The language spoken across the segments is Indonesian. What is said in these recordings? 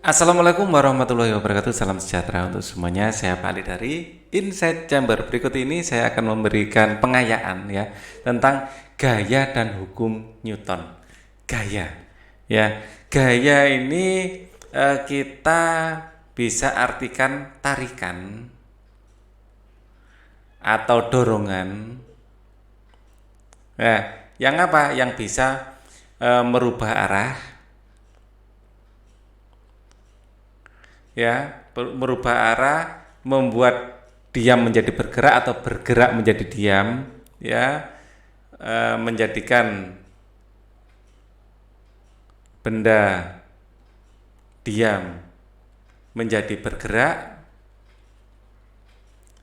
Assalamualaikum warahmatullahi wabarakatuh. Salam sejahtera untuk semuanya. Saya Pak Ali dari Insight Chamber. Berikut ini saya akan memberikan pengayaan ya tentang gaya dan hukum Newton. Gaya, ya. Gaya ini kita bisa artikan tarikan atau dorongan. Nah, yang apa? Yang bisa merubah arah, ya, merubah arah, membuat diam menjadi bergerak atau bergerak menjadi diam, ya, menjadikan benda diam menjadi bergerak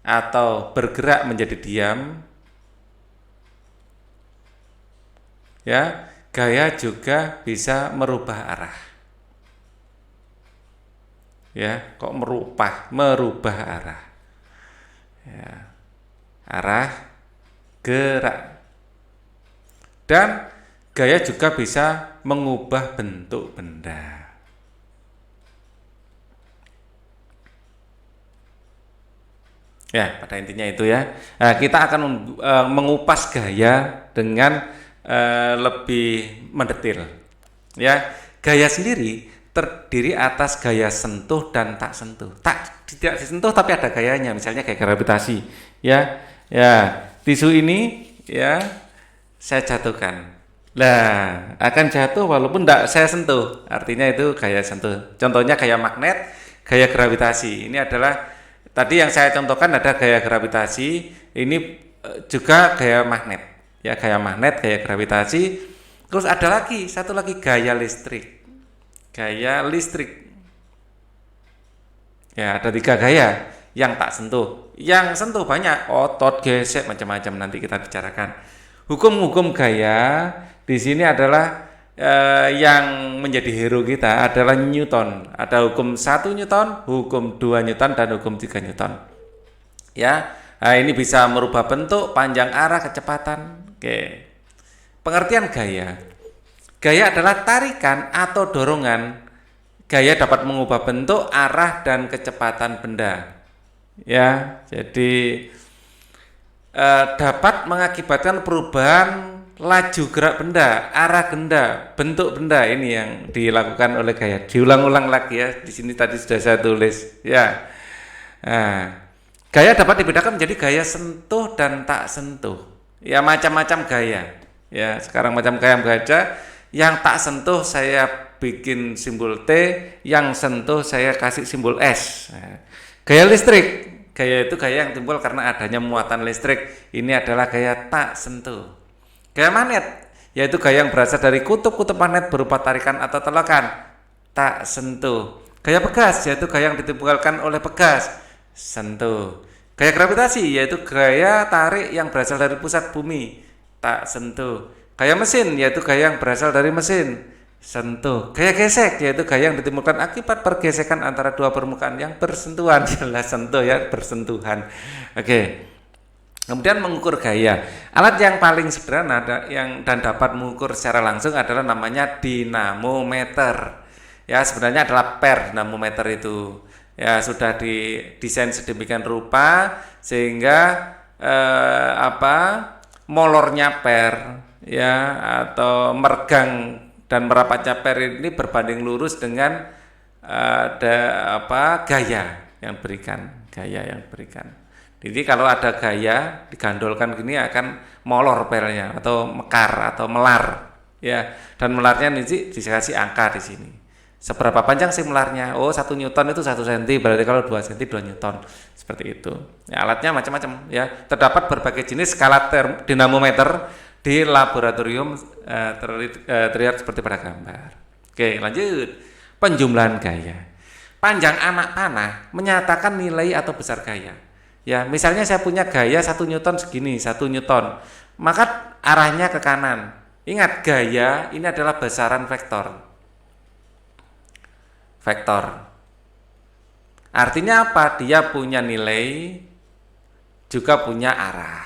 atau bergerak menjadi diam, ya. Gaya juga bisa merubah arah, ya. Kok merubah arah, ya, arah gerak. Dan gaya juga bisa mengubah bentuk benda. Ya, pada intinya itu ya. Nah, kita akan mengupas gaya dengan lebih mendetil. Ya, gaya sendiri terdiri atas gaya sentuh dan tak sentuh. Tidak disentuh tapi ada gayanya, misalnya kayak gravitasi. Ya, ya, tisu ini ya saya jatuhkan. Lah, akan jatuh walaupun tidak saya sentuh. Artinya itu gaya sentuh. Contohnya gaya magnet, gaya gravitasi. Ini adalah tadi yang saya contohkan ada gaya gravitasi, ini juga gaya magnet. Ya, gaya magnet, gaya gravitasi. Terus ada lagi, satu lagi gaya listrik. Gaya listrik. Ya, ada 3 gaya. Yang tak sentuh. Yang sentuh banyak, otot, gesek, macam-macam, nanti kita bicarakan. Hukum-hukum gaya di sini adalah yang menjadi hero kita adalah Newton. Ada hukum 1 Newton, hukum 2 Newton, dan hukum 3 Newton. Ya, nah, ini bisa merubah bentuk, panjang arah, kecepatan. Oke. Pengertian gaya. Gaya adalah tarikan atau dorongan. Gaya dapat mengubah bentuk, arah, dan kecepatan benda. Ya, jadi dapat mengakibatkan perubahan laju gerak benda, arah benda, bentuk benda. Ini yang dilakukan oleh gaya. Diulang-ulang lagi ya. Di sini tadi sudah saya tulis. Ya. Nah, gaya dapat dibedakan menjadi gaya sentuh dan tak sentuh. Ya, macam-macam gaya. Ya, sekarang macam gaya baca. Yang tak sentuh saya bikin simbol T, yang sentuh saya kasih simbol S. Nah, gaya listrik. Gaya itu gaya yang timbul karena adanya muatan listrik. Ini adalah gaya tak sentuh. Gaya magnet, yaitu gaya yang berasal dari kutub-kutub magnet berupa tarikan atau tolakan. Tak sentuh. Gaya pegas, yaitu gaya yang ditimbulkan oleh pegas. Sentuh. Gaya gravitasi, yaitu gaya tarik yang berasal dari pusat bumi. Tak sentuh. Gaya mesin, yaitu gaya yang berasal dari mesin. Sentuh. Gaya gesek, yaitu gaya yang ditimbulkan akibat pergesekan antara dua permukaan yang bersentuhan. Jelas sentuh ya, bersentuhan. Oke. Kemudian mengukur gaya. Alat yang paling sederhana dan dapat mengukur secara langsung adalah namanya dinamometer. Ya, sebenarnya adalah per dinamometer itu. Ya, sudah didesain sedemikian rupa sehingga molornya per, ya, atau meregang dan merapatnya per ini berbanding lurus dengan gaya yang berikan. Jadi kalau ada gaya digandolkan gini akan molor pernya atau mekar atau melar, ya. Dan melarnya ini dikasih angka di sini. Seberapa panjang sih melarnya? Oh, 1 Newton itu 1 cm, berarti kalau 2 cm 2 Newton. Seperti itu. Ya, alatnya macam-macam ya. Terdapat berbagai jenis skala dinamometer di laboratorium terlihat seperti pada gambar. Oke, lanjut. Penjumlahan gaya. Panjang anak panah menyatakan nilai atau besar gaya. Ya, misalnya saya punya gaya 1 Newton segini, 1 Newton. Maka arahnya ke kanan. Ingat, gaya ini adalah besaran vektor. Artinya apa? Dia punya nilai, juga punya arah.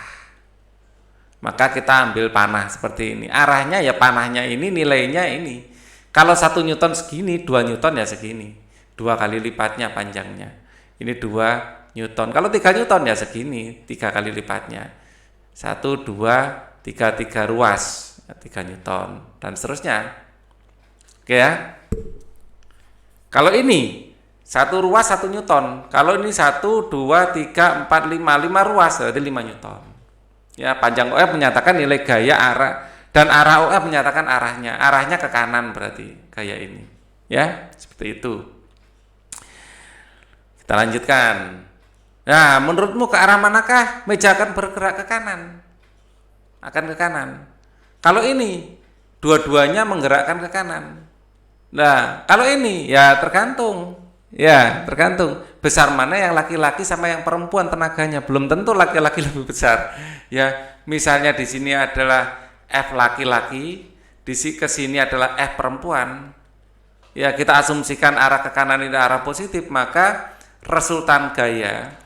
Maka kita ambil panah seperti ini. Arahnya ya panahnya ini, nilainya ini. Kalau 1 Newton segini, 2 Newton ya segini. 2 kali lipatnya panjangnya. Ini 2 Newton. Kalau 3 Newton ya segini, 3 kali lipatnya. 1, 2, 3 ruas, 3 Newton dan seterusnya. Oke ya. Kalau ini 1 ruas 1 Newton. Kalau ini 1, 2, 3, 4, 5 ruas berarti 5 Newton. Ya, panjang OF menyatakan nilai gaya arah dan arah OF menyatakan arahnya. Arahnya ke kanan berarti gaya ini. Ya, seperti itu. Kita lanjutkan. Nah, menurutmu ke arah manakah meja akan bergerak ke kanan? Akan ke kanan. Kalau ini dua-duanya menggerakkan ke kanan. Nah, kalau ini ya tergantung. Ya, tergantung besar mana yang laki-laki sama yang perempuan tenaganya. Belum tentu laki-laki lebih besar. Ya, misalnya di sini adalah F laki-laki, ke sini adalah F perempuan. Ya, kita asumsikan arah ke kanan ini arah positif, maka resultan gaya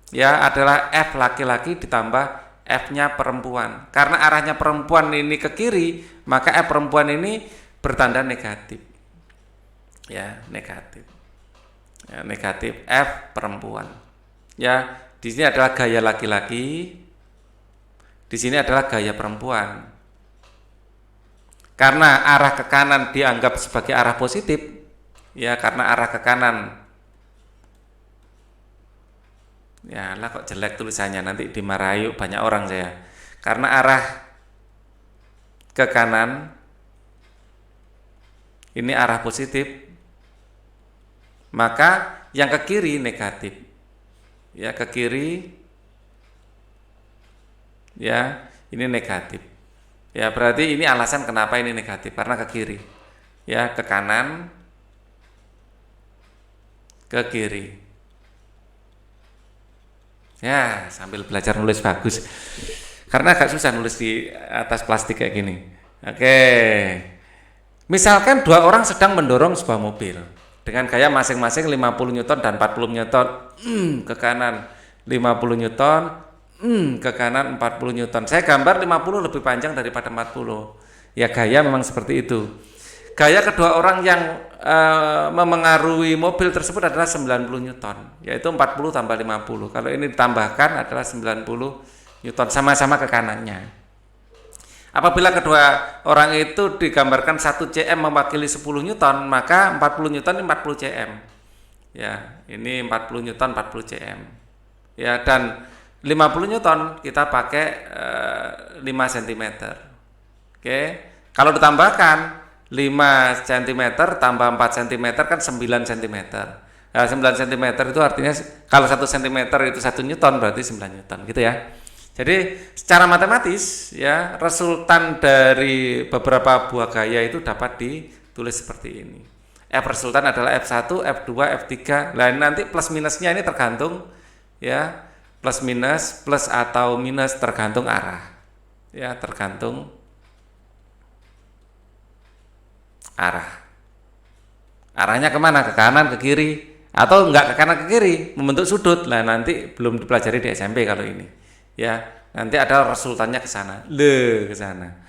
ya adalah F laki-laki ditambah F-nya perempuan. Karena arahnya perempuan ini ke kiri, maka F perempuan ini bertanda negatif. Ya, negatif. Ya, negatif F perempuan. Ya, di sini adalah gaya laki-laki, di sini adalah gaya perempuan. Karena arah ke kanan dianggap sebagai arah positif, ya karena arah ke kanan. Ya lah kok jelek tulisannya, nanti dimarahi banyak orang saya. Karena arah ke kanan ini arah positif, maka yang ke kiri negatif. Ya ke kiri ya ini negatif. Ya berarti ini alasan kenapa ini negatif, karena ke kiri. Ya ke kanan ke kiri. Ya sambil belajar nulis bagus, karena agak susah nulis di atas plastik kayak gini. Oke, misalkan 2 orang sedang mendorong sebuah mobil dengan gaya masing-masing 50 Newton dan 40 Newton ke kanan, 50 Newton ke kanan, 40 Newton. Saya gambar 50 lebih panjang daripada 40. Ya gaya memang seperti itu. Gaya kedua orang yang memengaruhi mobil tersebut adalah 90 Newton, yaitu 40 tambah 50. Kalau ini ditambahkan adalah 90 Newton, sama-sama ke kanannya. Apabila kedua orang itu digambarkan 1 cm mewakili 10 Newton, maka 40 Newton ini 40 cm. Ya, ini 40 Newton 40 cm. Ya, dan 50 Newton kita pakai 5 cm. Oke. Kalau ditambahkan 5 cm tambah 4 cm kan 9 cm. Nah, 9 cm itu artinya kalau 1 cm itu 1 Newton berarti 9 Newton gitu ya. Jadi secara matematis ya resultan dari beberapa buah gaya itu dapat ditulis seperti ini. F resultan adalah F1, F2, F3. Nah, nanti plus minusnya ini tergantung ya, plus minus, plus atau minus tergantung arah. Ya, tergantung arah. Arahnya kemana? Ke kanan, ke kiri, atau enggak ke kanan ke kiri, membentuk sudut. Nah, nanti belum dipelajari di SMP kalau ini. Ya, nanti ada resultannya ke sana. Ke sana.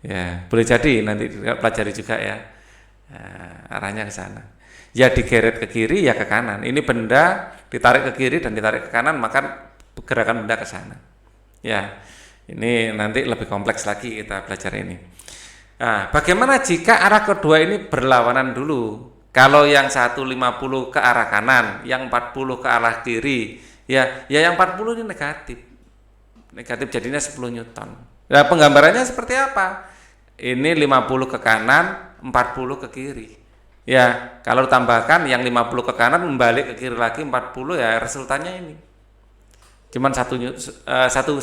Ya, boleh jadi nanti pelajari juga ya. Arahnya ke sana. Ya digeret ke kiri ya ke kanan. Ini benda ditarik ke kiri dan ditarik ke kanan, maka gerakan benda ke sana. Ya. Ini nanti lebih kompleks lagi kita belajar ini. Nah, bagaimana jika arah kedua ini berlawanan dulu? Kalau yang 150 ke arah kanan, yang 40 ke arah kiri, ya yang 40 ini negatif. Negatif jadinya 10 Newton. Nah, penggambarannya seperti apa? Ini 50 ke kanan, 40 ke kiri. Ya, kalau ditambahkan yang 50 ke kanan membalik ke kiri lagi 40, ya resultannya ini. Cuman 1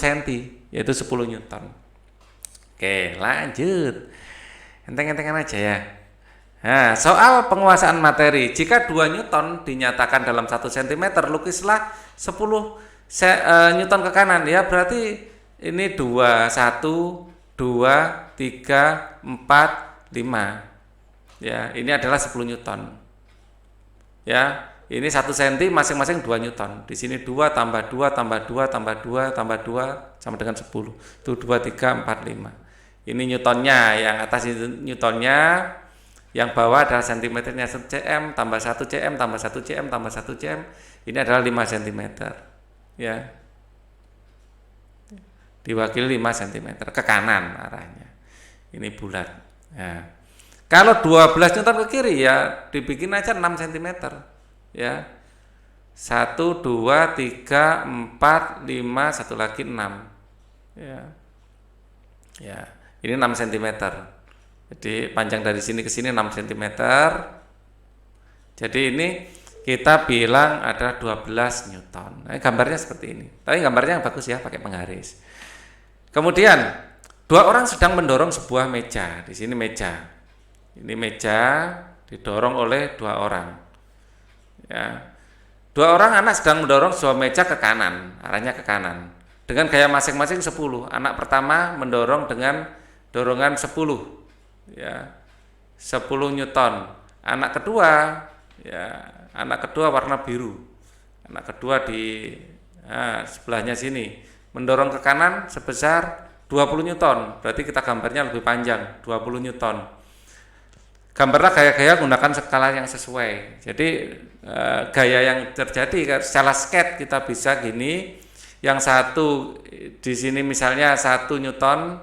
cm, yaitu 10 Newton. Oke, lanjut. Enteng-entengan aja ya. Nah, soal penguasaan materi. Jika 2 Newton dinyatakan dalam 1 cm, lukislah 10 Newton ke kanan. Ya, berarti ini 2, 1, 2, 3, 4, 5. Ya, ini adalah 10 Newton. Ya, ini 1 cm masing-masing 2 Newton. Di sini 2 tambah 2 tambah 2 tambah 2 tambah 2 sama dengan 10. Itu 2, 3, 4, 5. Ini Newtonnya, yang atas itu Newtonnya, Yang bawah adalah sentimeternya 1 cm tambah 1 cm tambah 1 cm tambah 1 cm. Ini adalah 5 cm. Ya. Diwakili 5 cm ke kanan arahnya. Ini bulat. Ya. Kalau 12 Newton ke kiri ya dibikin aja 6 cm. Ya. 1 2 3 4 5 satu lagi 6. Ya. Ya, ini 6 cm. Jadi panjang dari sini ke sini 6 cm. Jadi ini kita bilang ada 12 Newton. Nah, gambarnya seperti ini. Tapi gambarnya yang bagus ya, pakai penggaris. Kemudian, dua orang sedang mendorong sebuah meja. Di sini meja. Ini meja didorong oleh dua orang. Ya. Dua orang anak sedang mendorong sebuah meja ke kanan, arahnya ke kanan. Dengan gaya masing-masing 10. Anak pertama mendorong dengan dorongan 10. Ya. 10 Newton. Anak kedua warna biru. Anak kedua di sebelahnya sini mendorong ke kanan sebesar 20 Newton. Berarti kita gambarnya lebih panjang, 20 Newton. Gambarlah gaya-gaya gunakan skala yang sesuai. Jadi gaya yang terjadi secara skate kita bisa gini. Yang satu di sini misalnya 1 Newton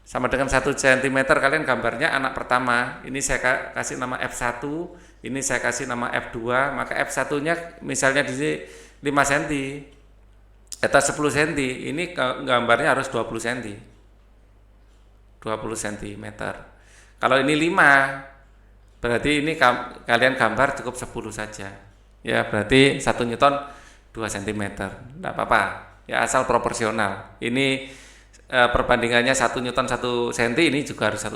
sama dengan 1 cm, kalian gambarnya anak pertama. Ini saya kasih nama F1, ini saya kasih nama F2, maka F1-nya misalnya di sini 5 cm atau 10 cm. Ini gambarnya harus 20 cm. 20 cm. Kalau ini 5, berarti ini kalian gambar cukup 10 saja. Ya, berarti 1 Newton 2 cm. Enggak apa-apa. Ya, asal proporsional. Ini perbandingannya 1 Newton 1 cm, ini juga harus 1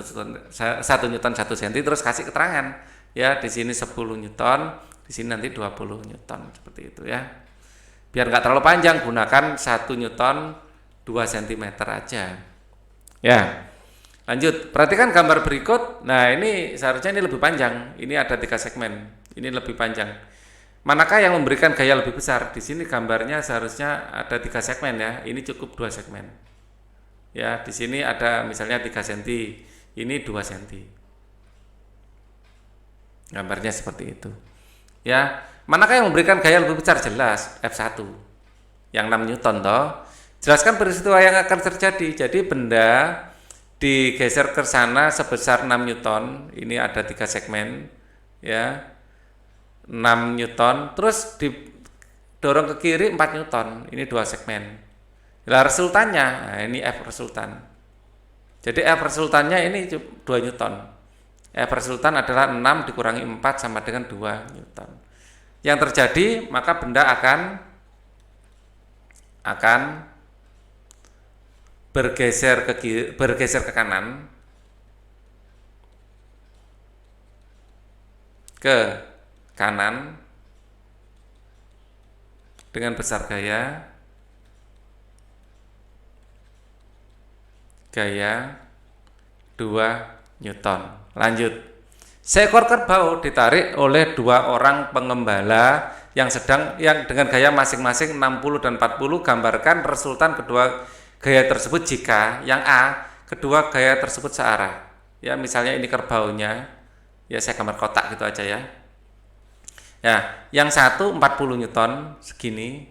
Newton 1 cm, terus kasih keterangan. Ya, di sini 10 Newton, di sini nanti 20 Newton, seperti itu ya. Biar nggak terlalu panjang, gunakan 1 Newton 2 cm aja. Ya. Lanjut, perhatikan gambar berikut. Nah, ini seharusnya ini lebih panjang. Ini ada 3 segmen. Ini lebih panjang. Manakah yang memberikan gaya lebih besar? Di sini gambarnya seharusnya ada 3 segmen ya. Ini cukup 2 segmen. Ya, di sini ada misalnya 3 cm. Ini 2 cm. Gambarnya seperti itu. Ya, manakah yang memberikan gaya lebih besar? Jelas F1. Yang 6 Newton toh. Jelaskan peristiwa yang akan terjadi. Jadi benda digeser ke sana sebesar 6 Newton. Ini ada 3 segmen. Ya. 6 Newton, terus didorong ke kiri 4 Newton, ini 2 segmen. Nah, resultannya, nah ini F resultan. Jadi F resultannya ini 2 Newton. F resultan adalah 6 dikurangi 4 sama dengan 2 Newton. Yang terjadi, maka benda akan bergeser ke kanan, dengan besar gaya 2 Newton. Lanjut. Seekor kerbau ditarik oleh 2 orang pengembala yang dengan gaya masing-masing 60 dan 40. Gambarkan resultan kedua gaya tersebut jika yang A, kedua gaya tersebut searah. Ya, misalnya ini kerbaunya. Ya, saya gambar kotak gitu aja ya. Ya, yang satu 40 Newton segini.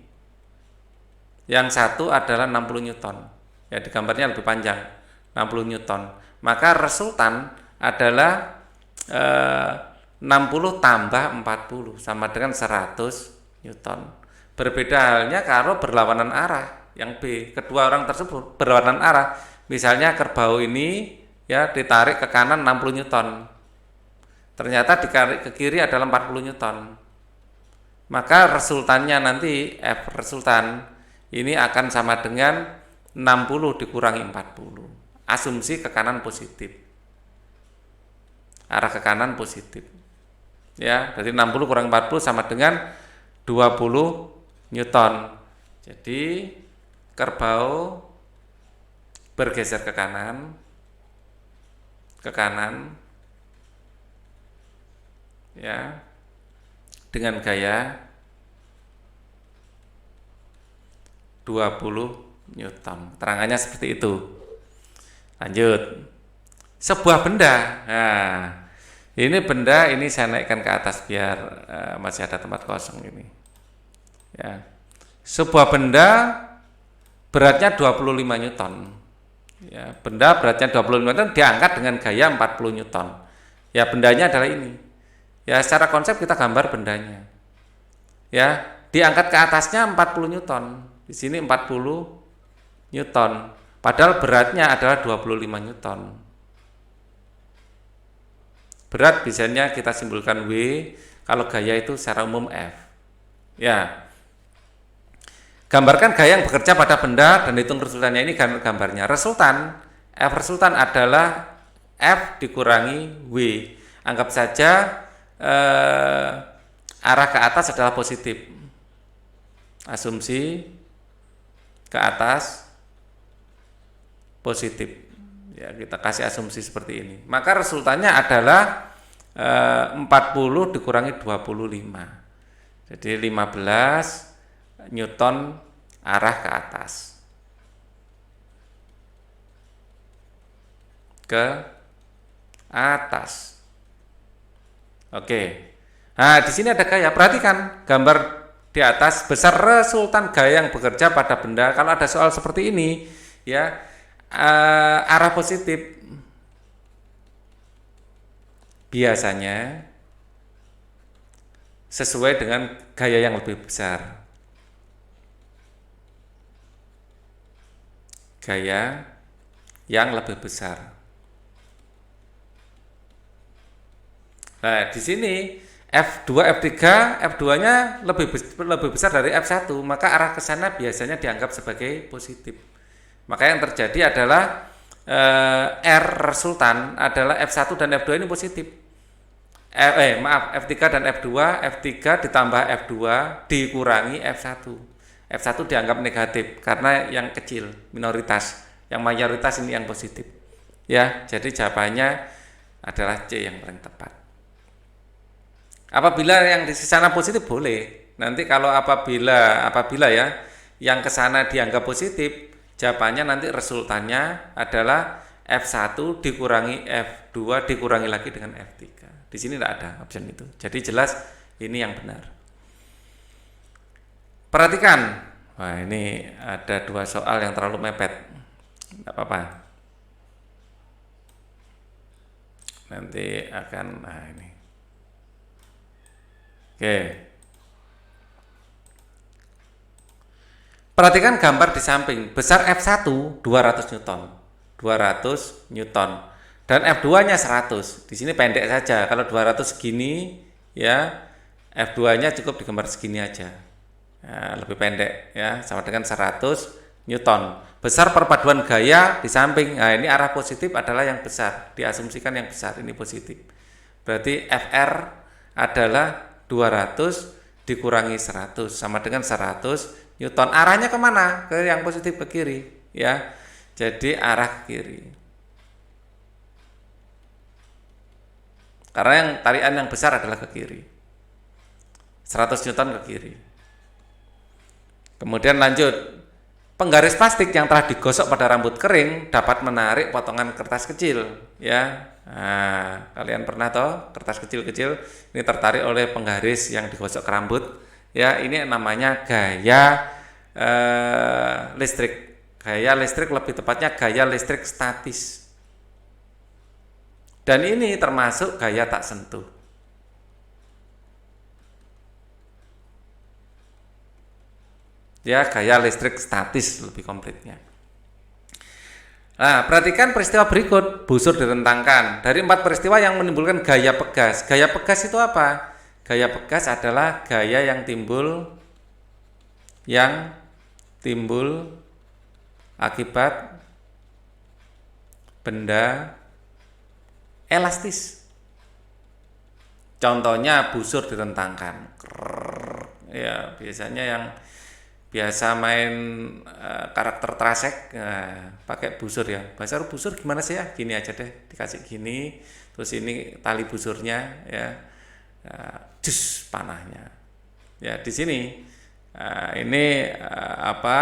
Yang satu adalah 60 Newton. Ya, di gambarnya lebih panjang. 60 Newton. Maka resultan adalah 60 tambah 40 sama dengan 100 Newton. Berbeda halnya kalau berlawanan arah. Yang B, kedua orang tersebut berlawanan arah. Misalnya kerbau ini ya ditarik ke kanan 60 Newton. Ternyata ditarik ke kiri adalah 40 Newton. Maka resultannya nanti F resultan ini akan sama dengan 60 dikurangi 40. Asumsi ke kanan positif. Arah ke kanan positif. Ya, jadi 60 kurang 40 sama dengan 20 Newton. Jadi kerbau bergeser ke kanan ya dengan gaya 20 Newton. Terangannya seperti itu. Lanjut. Sebuah benda. Nah, Ini benda ini saya naikkan ke atas biar masih ada tempat kosong ini. Ya. Sebuah benda beratnya 25 Newton. Ya, benda beratnya 25 Newton diangkat dengan gaya 40 Newton. Ya, bendanya adalah ini. Ya, secara konsep kita gambar bendanya. Ya, diangkat ke atasnya 40 Newton. Di sini 40 Newton. Padahal beratnya adalah 25 Newton. Berat biasanya kita simpulkan W, kalau gaya itu secara umum F. Ya. Gambarkan gaya yang bekerja pada benda dan hitung resultannya. Ini gambarnya. Resultan, F resultan adalah F dikurangi W. Anggap saja arah ke atas adalah positif. Asumsi ke atas positif. Ya, kita kasih asumsi seperti ini. Maka resultannya adalah 40 dikurangi 25. Jadi 15 Newton arah ke atas. Ke atas. Oke. Nah, di sini ada gaya. Perhatikan gambar di atas besar resultan gaya yang bekerja pada benda. Kalau ada soal seperti ini, ya, arah positif biasanya sesuai dengan gaya yang lebih besar. Gaya yang lebih besar. Nah, di sini F2, F3, F2-nya lebih besar dari F1, maka arah ke sana biasanya dianggap sebagai positif. Maka yang terjadi adalah R resultan adalah F1 dan F2 ini positif. F3 dan F2, F3 ditambah F2 dikurangi F1. F1 dianggap negatif karena yang kecil, minoritas. Yang mayoritas ini yang positif. Ya, jadi jawabannya adalah C yang paling tepat. Apabila yang di sana positif boleh. Nanti kalau apabila ya yang ke sana dianggap positif, jawabannya nanti resultannya adalah F1 dikurangi F2 dikurangi lagi dengan F3. Di sini tidak ada option itu. Jadi jelas ini yang benar. Perhatikan. Wah, ini ada dua soal yang terlalu mepet. Tidak apa-apa. Nanti akan ini. Oke. Perhatikan gambar di samping. Besar F1 200 Newton. 200 Newton. Dan F2-nya 100. Di sini pendek saja. Kalau 200 segini, ya F2-nya cukup digambar segini aja. Ya, lebih pendek ya, sama dengan 100 Newton. Besar perpaduan gaya di samping. Nah, ini arah positif adalah yang besar. Diasumsikan yang besar ini positif. Berarti FR adalah 200 dikurangi 100 sama dengan 100 Newton. Arahnya kemana? Ke yang positif, ke kiri ya. Jadi arah ke kiri. Karena yang tarian yang besar adalah ke kiri. 100 Newton ke kiri. Kemudian lanjut. Penggaris plastik yang telah digosok pada rambut kering dapat menarik potongan kertas kecil, ya. Nah, kalian pernah toh kertas kecil-kecil ini tertarik oleh penggaris yang digosok ke rambut, ya. Ini namanya gaya listrik. Gaya listrik, lebih tepatnya gaya listrik statis. Dan ini termasuk gaya tak sentuh. Ya, gaya listrik statis lebih komplitnya. Nah, perhatikan peristiwa berikut. Busur direntangkan. Dari 4 peristiwa yang menimbulkan gaya pegas. Gaya pegas itu apa? Gaya pegas adalah gaya yang timbul akibat benda elastis. Contohnya busur direntangkan. Ya, biasanya yang biasa main karakter Trasek pakai busur ya. Bahasa busur gimana sih ya? Gini aja deh, dikasih gini, terus ini tali busurnya ya, jus panahnya. Ya di sini ini apa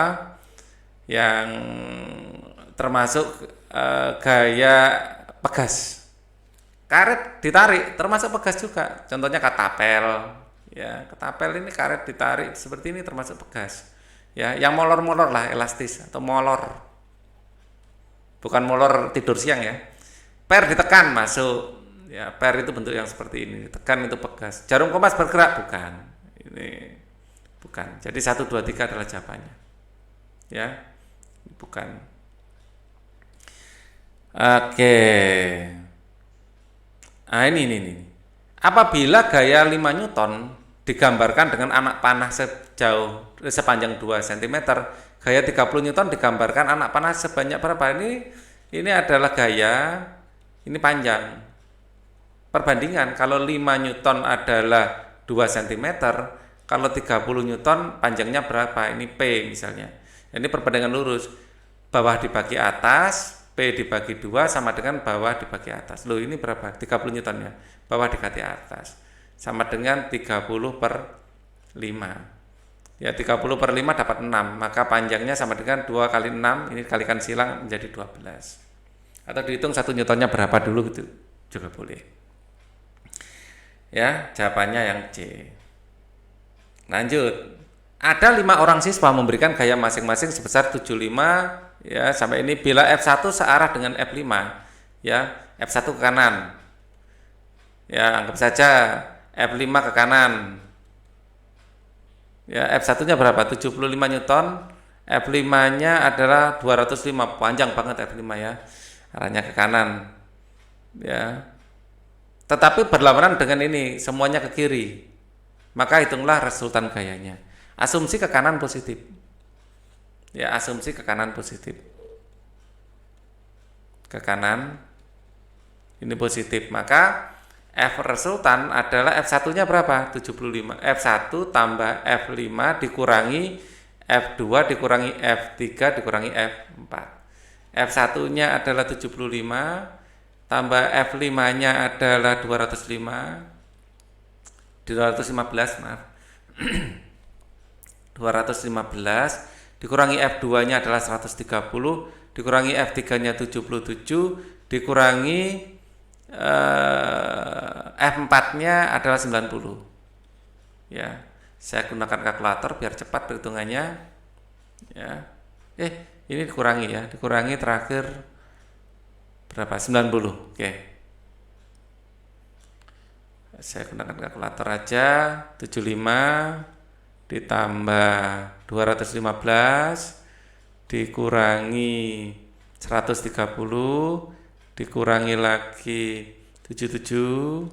yang termasuk gaya pegas. Karet ditarik termasuk pegas juga. Contohnya ketapel. Ya, ketapel ini karet ditarik seperti ini termasuk pegas. Ya, yang molor-molor lah, elastis atau molor. Bukan molor tidur siang ya. Per ditekan masuk. Ya, per itu bentuk yang seperti ini. Ditekan itu pegas. Jarum kompas bergerak bukan. Ini bukan. Jadi 1 2 3 adalah jawabannya. Ya. Bukan. Oke. Nah, ini. Apabila gaya 5 Newton digambarkan dengan anak panah sepanjang 2 cm, gaya 30 Newton digambarkan anak panah sebanyak berapa? Ini adalah gaya, ini panjang. Perbandingan, kalau 5 Newton adalah 2 cm, kalau 30 Newton panjangnya berapa? Ini P misalnya. Ini perbandingan lurus. Bawah dibagi atas, P dibagi 2 sama dengan bawah dibagi atas. Loh, ini berapa? 30 Newton ya. Bawah dikali atas. Sama dengan 30 per 5. Ya, 30 per 5 dapat 6. Maka panjangnya sama dengan 2 kali 6. Ini kalikan silang menjadi 12. Atau dihitung 1 Newtonnya berapa dulu gitu juga boleh. Ya, jawabannya yang C. Lanjut. Ada 5 orang siswa memberikan gaya masing-masing sebesar 75 ya, sampai ini bila F1 searah dengan F5 ya, F1 ke kanan. Ya, anggap saja F5 ke kanan. Ya, F1-nya berapa? 75 Newton. F5-nya adalah 205. Panjang banget F5 ya. Arahnya ke kanan. Ya. Tetapi berlawanan dengan ini, semuanya ke kiri. Maka hitunglah resultan gayanya. Asumsi ke kanan positif. Ya, asumsi ke kanan positif. Ke kanan ini positif, maka F resultan adalah F1-nya berapa? 75. F1 tambah F5 dikurangi F2 dikurangi F3 dikurangi F4. F1-nya adalah 75 tambah F5-nya adalah 215 maaf. 215 dikurangi F2-nya adalah 130 dikurangi F3-nya 77 dikurangi F4-nya adalah 90. Ya, saya gunakan kalkulator biar cepat perhitungannya. Ya. Ini dikurangi ya, dikurangi terakhir berapa? 90. Oke. Saya gunakan kalkulator aja. 75 ditambah 215 dikurangi 130 dikurangi lagi 77,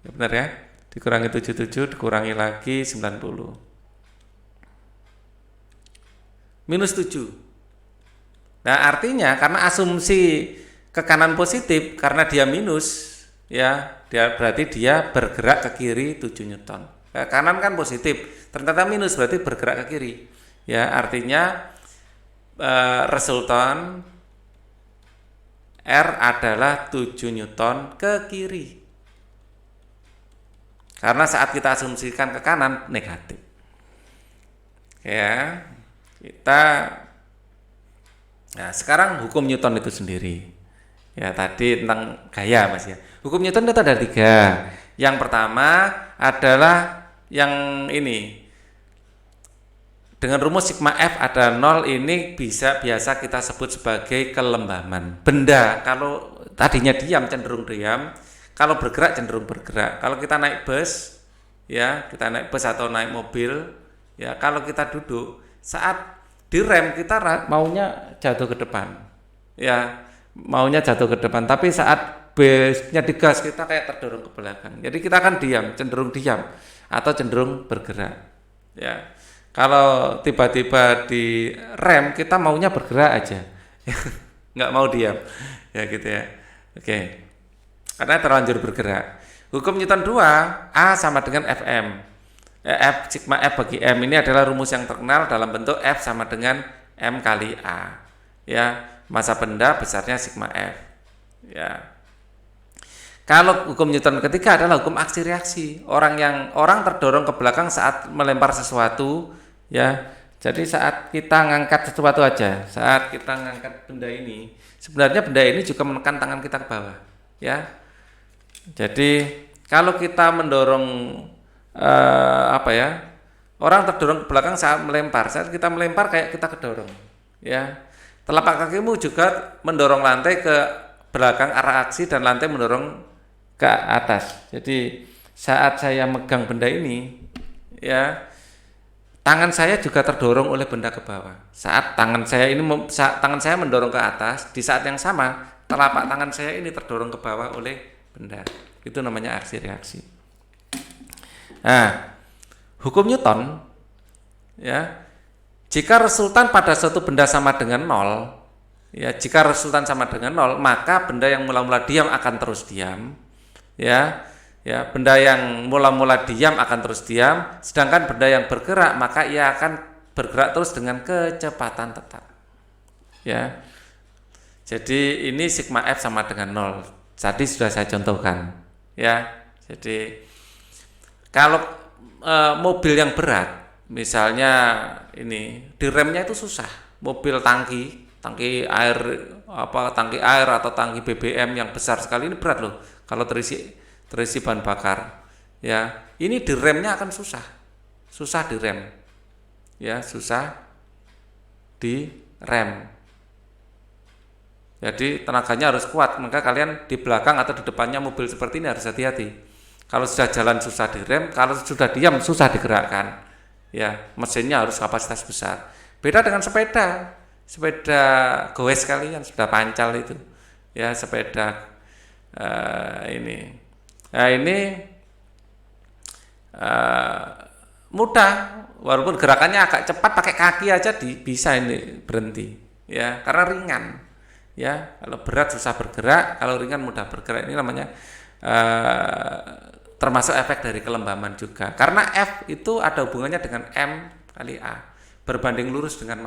ya benar ya, dikurangi 77 dikurangi lagi 90 minus 7. Nah, artinya karena asumsi ke kanan positif, karena dia minus ya, berarti dia bergerak ke kiri 7 Newton. Ke kanan kan positif, ternyata minus berarti bergerak ke kiri. Ya, artinya resultan R adalah 7 Newton ke kiri. Karena saat kita asumsikan ke kanan negatif. Ya, nah sekarang hukum Newton itu sendiri. Ya, tadi tentang gaya Mas ya. Hukum Newton itu ada 3. Yang pertama adalah yang ini. Dengan rumus sigma F ada 0 ini biasa kita sebut sebagai kelembaman. Benda kalau tadinya diam cenderung diam, kalau bergerak cenderung bergerak. Kalau kita naik bus, ya kita naik bus atau naik mobil, ya kalau kita duduk, saat direm kita maunya jatuh ke depan, ya maunya jatuh ke depan. Tapi saat busnya digas kita kayak terdorong ke belakang. Jadi kita akan diam, cenderung diam atau cenderung bergerak, ya. Kalau tiba-tiba di rem kita maunya bergerak aja, nggak mau diam, ya gitu ya. Oke, karena terlanjur bergerak. Hukum Newton 2, A sama dengan Fm. F sigma F bagi M ini adalah rumus yang terkenal dalam bentuk F sama dengan M kali A. Ya, massa benda besarnya sigma F. Ya. Kalau hukum Newton ketiga adalah hukum aksi reaksi. Orang terdorong ke belakang saat melempar sesuatu, ya. Jadi saat kita ngangkat sesuatu aja, saat kita ngangkat benda ini, sebenarnya benda ini juga menekan tangan kita ke bawah, ya. Jadi kalau kita mendorong orang terdorong ke belakang saat kita melempar kayak kita kedorong, ya. Telapak kakimu juga mendorong lantai ke belakang arah aksi dan lantai mendorong ke atas. Jadi saat saya megang benda ini, ya, tangan saya juga terdorong oleh benda ke bawah. Saat tangan saya mendorong ke atas, di saat yang sama telapak tangan saya ini terdorong ke bawah oleh benda. Itu namanya aksi reaksi. Nah, hukum Newton, ya, jika resultan pada suatu benda sama dengan 0, ya, jika resultan sama dengan 0, maka benda yang mula-mula diam akan terus diam, ya. Ya, benda yang mula-mula diam akan terus diam, sedangkan benda yang bergerak maka ia akan bergerak terus dengan kecepatan tetap. Ya. Jadi ini sigma F sama dengan 0. Tadi sudah saya contohkan. Ya. Jadi kalau mobil yang berat, misalnya ini di remnya itu susah. Mobil tangki air atau tangki BBM yang besar sekali ini berat loh. Kalau terisi bahan bakar, ya, ini di remnya akan susah di rem, ya, susah di rem. Jadi tenaganya harus kuat, maka kalian di belakang atau di depannya mobil seperti ini harus hati-hati. Kalau sudah jalan susah di rem, kalau sudah diam susah digerakkan, ya, mesinnya harus kapasitas besar. Beda dengan sepeda goes kalian, sepeda pancal itu, ya, sepeda ini. Nah ini mudah, walaupun gerakannya agak cepat, pakai kaki aja bisa ini berhenti, ya, karena ringan, ya. Kalau berat susah bergerak, kalau ringan mudah bergerak. Ini namanya termasuk efek dari kelembaman juga, karena F itu ada hubungannya dengan M kali A, berbanding lurus dengan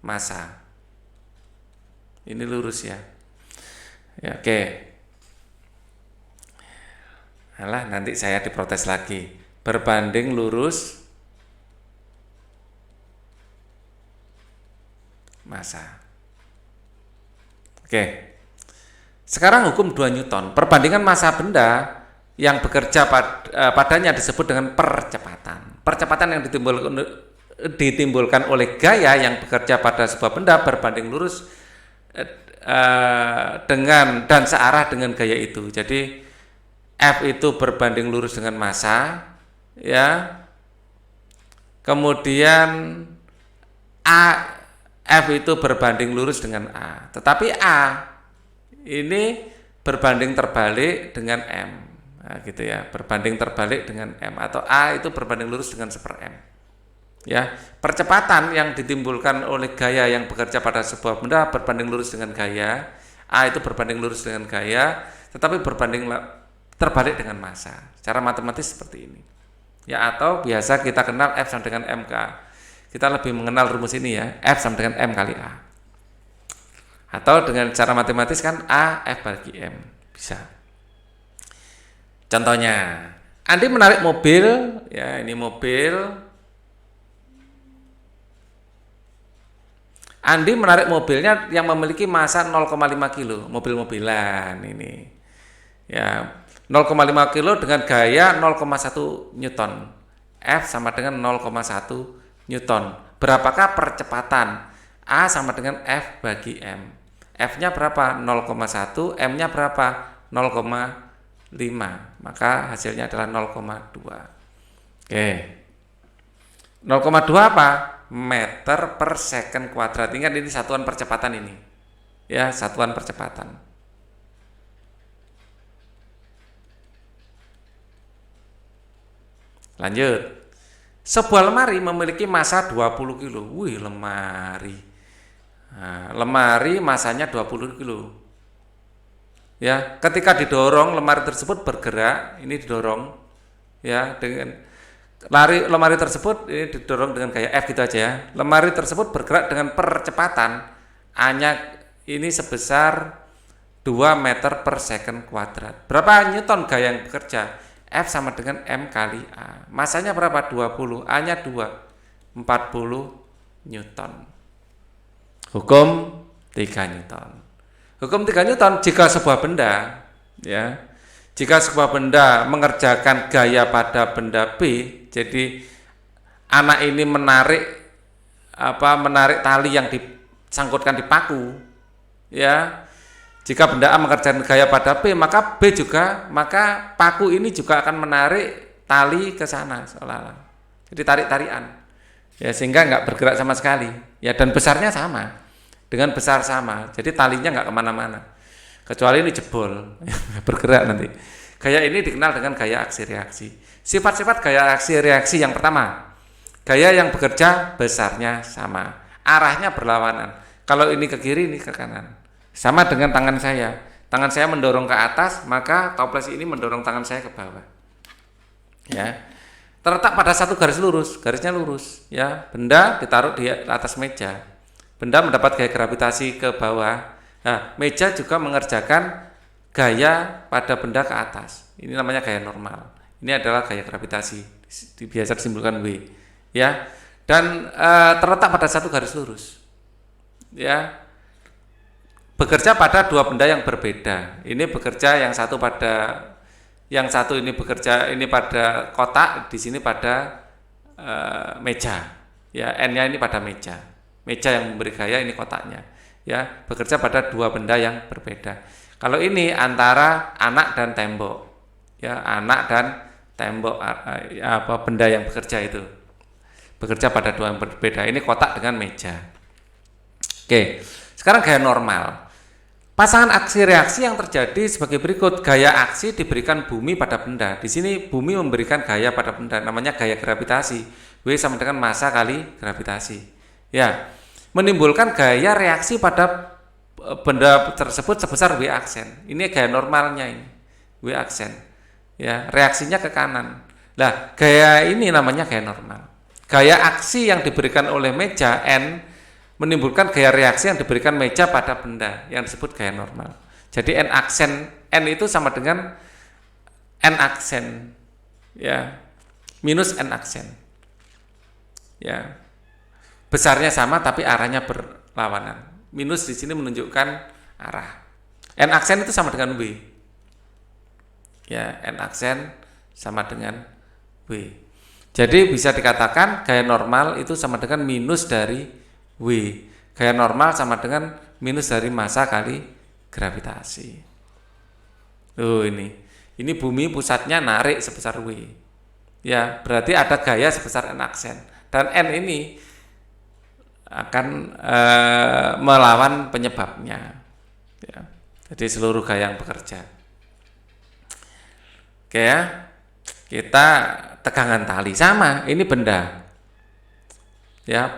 massa, ini lurus, ya. Ya, oke. Alah, nanti saya diprotes lagi. Berbanding lurus massa. Oke. Sekarang hukum 2 Newton. Perbandingan massa benda yang bekerja padanya disebut dengan percepatan. Percepatan yang ditimbulkan oleh gaya yang bekerja pada sebuah benda berbanding lurus dengan dan searah dengan gaya itu. Jadi F itu berbanding lurus dengan massa, ya. Kemudian F itu berbanding lurus dengan A. Tetapi A ini berbanding terbalik dengan M. Nah, gitu, ya. Berbanding terbalik dengan M, atau A itu berbanding lurus dengan 1/m. Ya, percepatan yang ditimbulkan oleh gaya yang bekerja pada sebuah benda berbanding lurus dengan gaya, A itu berbanding lurus dengan gaya, tetapi berbanding terbalik dengan massa. Secara matematis seperti ini. Ya, atau biasa kita kenal F sama dengan MK. Kita lebih mengenal rumus ini, ya, F sama dengan M kali A. Atau dengan cara matematis kan A F bagi M, bisa. Contohnya, Andi menarik mobil, ya, ini mobil. Andi menarik mobilnya yang memiliki massa 0,5 kilo, mobil-mobilan ini. Ya, 0,5 kilo dengan gaya 0,1 Newton. F sama dengan 0,1 Newton. Berapakah percepatan? A sama dengan F bagi M. F-nya berapa? 0,1, M-nya berapa? 0,5. Maka hasilnya adalah 0,2. Oke. 0,2 apa? Meter per second kuadrat. Ingat ini satuan percepatan ini, ya, satuan percepatan. Lanjut. Sebuah lemari memiliki massa 20 kilo. Wih, lemari. Nah, lemari massanya 20 kilo. Ya, ketika didorong lemari tersebut bergerak, ini didorong, ya, dengan lemari tersebut ini didorong dengan gaya F gitu aja, ya. Lemari tersebut bergerak dengan percepatan A-nya ini sebesar 2 meter per second kuadrat. Berapa Newton gaya yang bekerja? F sama dengan M kali A. Masanya berapa? 20. A-nya 2. 40 Newton. Hukum 3 Newton. Hukum 3 Newton, jika sebuah benda, ya, jika sebuah benda mengerjakan gaya pada benda B, jadi anak ini menarik tali yang disangkutkan di paku, ya. Jika benda A mengerjakan gaya pada B, maka maka paku ini juga akan menarik tali ke sana seolah-olah. Jadi tarik-tarikan. Ya, sehingga nggak bergerak sama sekali. Ya, dan besarnya sama. Dengan besar sama. Jadi talinya nggak kemana-mana. Kecuali ini jebol, bergerak nanti. Gaya ini dikenal dengan gaya aksi reaksi. Sifat-sifat gaya aksi reaksi yang pertama, gaya yang bekerja besarnya sama. Arahnya berlawanan. Kalau ini ke kiri, ini ke kanan. Sama dengan tangan saya. Tangan saya mendorong ke atas, maka toples ini mendorong tangan saya ke bawah. Ya. Terletak pada satu garis lurus, garisnya lurus, ya. Benda ditaruh di atas meja. Benda mendapat gaya gravitasi ke bawah. Nah, meja juga mengerjakan gaya pada benda ke atas. Ini namanya gaya normal. Ini adalah gaya gravitasi, biasa disimbolkan W. Ya. Dan terletak pada satu garis lurus. Ya. Bekerja pada dua benda yang berbeda. Ini bekerja yang satu ini bekerja ini pada kotak, di sini pada meja. Ya, N-nya ini pada meja. Meja yang memberi gaya, ini kotaknya. Ya, bekerja pada dua benda yang berbeda. Kalau ini antara anak dan tembok. Ya, anak dan tembok, benda yang bekerja itu. Bekerja pada dua yang berbeda. Ini kotak dengan meja. Oke. Sekarang gaya normal. Pasangan aksi reaksi yang terjadi sebagai berikut. Gaya aksi diberikan bumi pada benda. Di sini bumi memberikan gaya pada benda, namanya gaya gravitasi. W sama dengan massa kali gravitasi. Ya, menimbulkan gaya reaksi pada benda tersebut sebesar W aksen. Ini gaya normalnya ini, W aksen. Ya, reaksinya ke kanan. Nah, gaya ini namanya gaya normal. Gaya aksi yang diberikan oleh meja N menimbulkan gaya reaksi yang diberikan meja pada benda yang disebut gaya normal. Jadi N itu sama dengan N aksen, ya, minus N aksen. Ya, besarnya sama tapi arahnya berlawanan. Minus di sini menunjukkan arah. N aksen itu sama dengan W. Ya, N aksen sama dengan W. Jadi bisa dikatakan gaya normal itu sama dengan minus dari W. Gaya normal sama dengan minus dari massa kali gravitasi. Ini bumi pusatnya narik sebesar W. Ya, berarti ada gaya sebesar N aksen. Dan N ini akan melawan penyebabnya. Ya, jadi seluruh gaya yang bekerja. Oke ya. Kita tegangan tali sama, ini benda. Ya,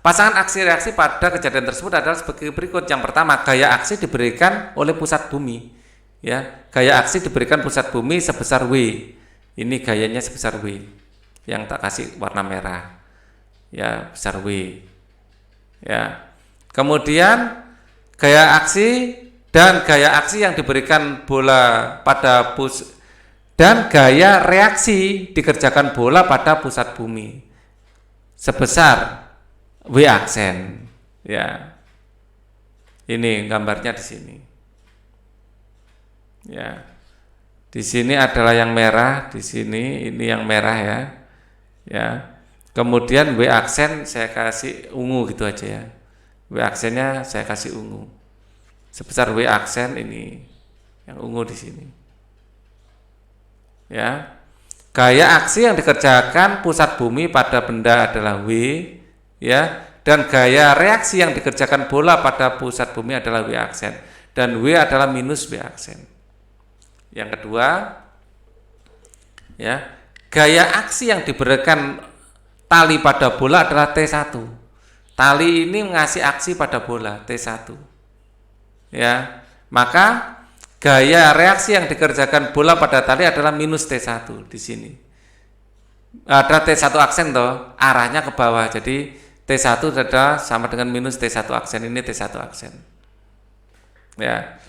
pasangan aksi reaksi pada kejadian tersebut adalah sebagai berikut. Yang pertama, gaya aksi diberikan oleh pusat bumi. Ya, gaya aksi diberikan pusat bumi sebesar W. Ini gayanya sebesar W. Yang tak kasih warna merah. Ya, besar W. Ya. Kemudian gaya aksi dan gaya aksi yang diberikan bola pada dan gaya reaksi dikerjakan bola pada pusat bumi sebesar W aksen. Ya. Ini gambarnya di sini. Ya. Di sini adalah yang merah, di sini ini yang merah ya. Ya. Kemudian W aksen saya kasih ungu gitu aja ya. W aksennya saya kasih ungu. Sebesar W aksen ini yang ungu di sini. Ya. Gaya aksi yang dikerjakan pusat bumi pada benda adalah W, ya, dan gaya reaksi yang dikerjakan bola pada pusat bumi adalah W aksen, dan W adalah minus W aksen. Yang kedua, ya, gaya aksi yang diberikan tali pada bola adalah T1. Tali ini mengasih aksi pada bola T1. Ya, maka gaya reaksi yang dikerjakan bola pada tali adalah minus T1 di sini. Ada T1 aksen toh, arahnya ke bawah. Jadi T1 adalah sama dengan minus T1 aksen. Ini T1 aksen. Ya.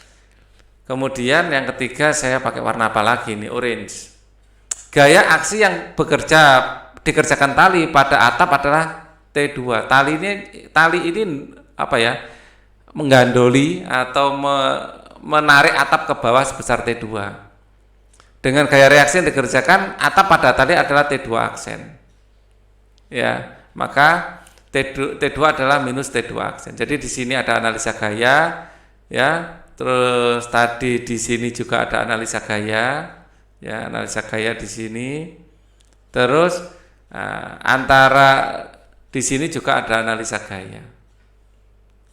Kemudian yang ketiga saya pakai warna apa lagi ini, orange. Gaya aksi yang dikerjakan tali pada atap adalah T2. Tali ini menggandoli atau menarik atap ke bawah sebesar T2. Dengan gaya reaksi yang dikerjakan, atap pada tali adalah T2 aksen. Ya, maka T2 adalah minus T2 aksen. Jadi di sini ada analisa gaya, ya. Terus tadi di sini juga ada analisa gaya, ya, analisa gaya di sini. Terus antara di sini juga ada analisa gaya.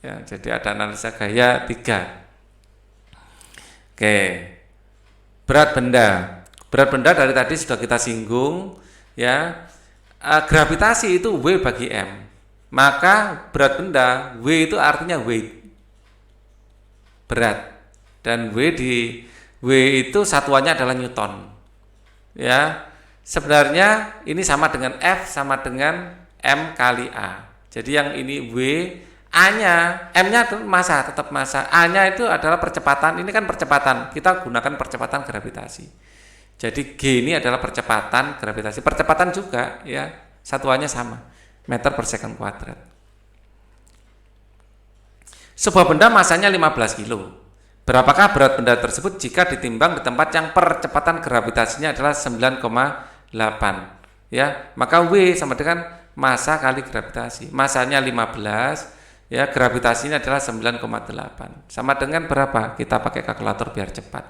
Ya, jadi ada analisa gaya 3. Oke. Berat benda. Berat benda dari tadi sudah kita singgung, ya. Gravitasi itu W bagi M. Maka berat benda W itu artinya weight. Berat. Dan W itu satuannya adalah Newton. Ya. Sebenarnya ini sama dengan F sama dengan M kali A. Jadi yang ini W, A-nya, M-nya itu massa, tetap massa. A-nya itu adalah percepatan. Ini kan percepatan. Kita gunakan percepatan gravitasi. Jadi G ini adalah percepatan gravitasi. Percepatan juga, ya, satuannya sama, meter per second kuadrat. Sebuah benda masanya 15 kilo. Berapakah berat benda tersebut jika ditimbang di tempat yang percepatan gravitasinya adalah 9,8? Ya, maka W sama dengan massa kali gravitasi. Massanya 15, ya, gravitasinya adalah 9,8. Sama dengan berapa? Kita pakai kalkulator biar cepat.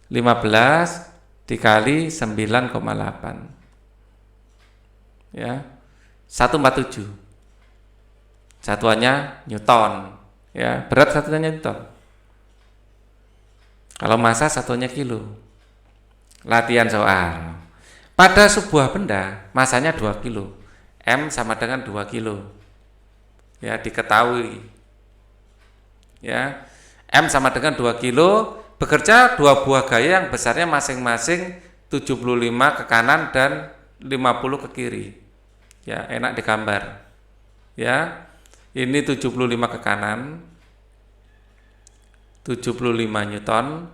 15 dikali 9,8. Ya. 147. Satuannya Newton. Ya, berat satuannya Newton. Kalau massa satuannya kilo. Latihan soal. Pada sebuah benda massanya 2 kilo. M sama dengan 2 kilo. Ya, diketahui. Ya. M sama dengan 2 kilo, bekerja 2 buah gaya yang besarnya masing-masing 75 ke kanan dan 50 ke kiri. Ya, enak digambar. Ya. Ini 75 ke kanan, 75 Newton,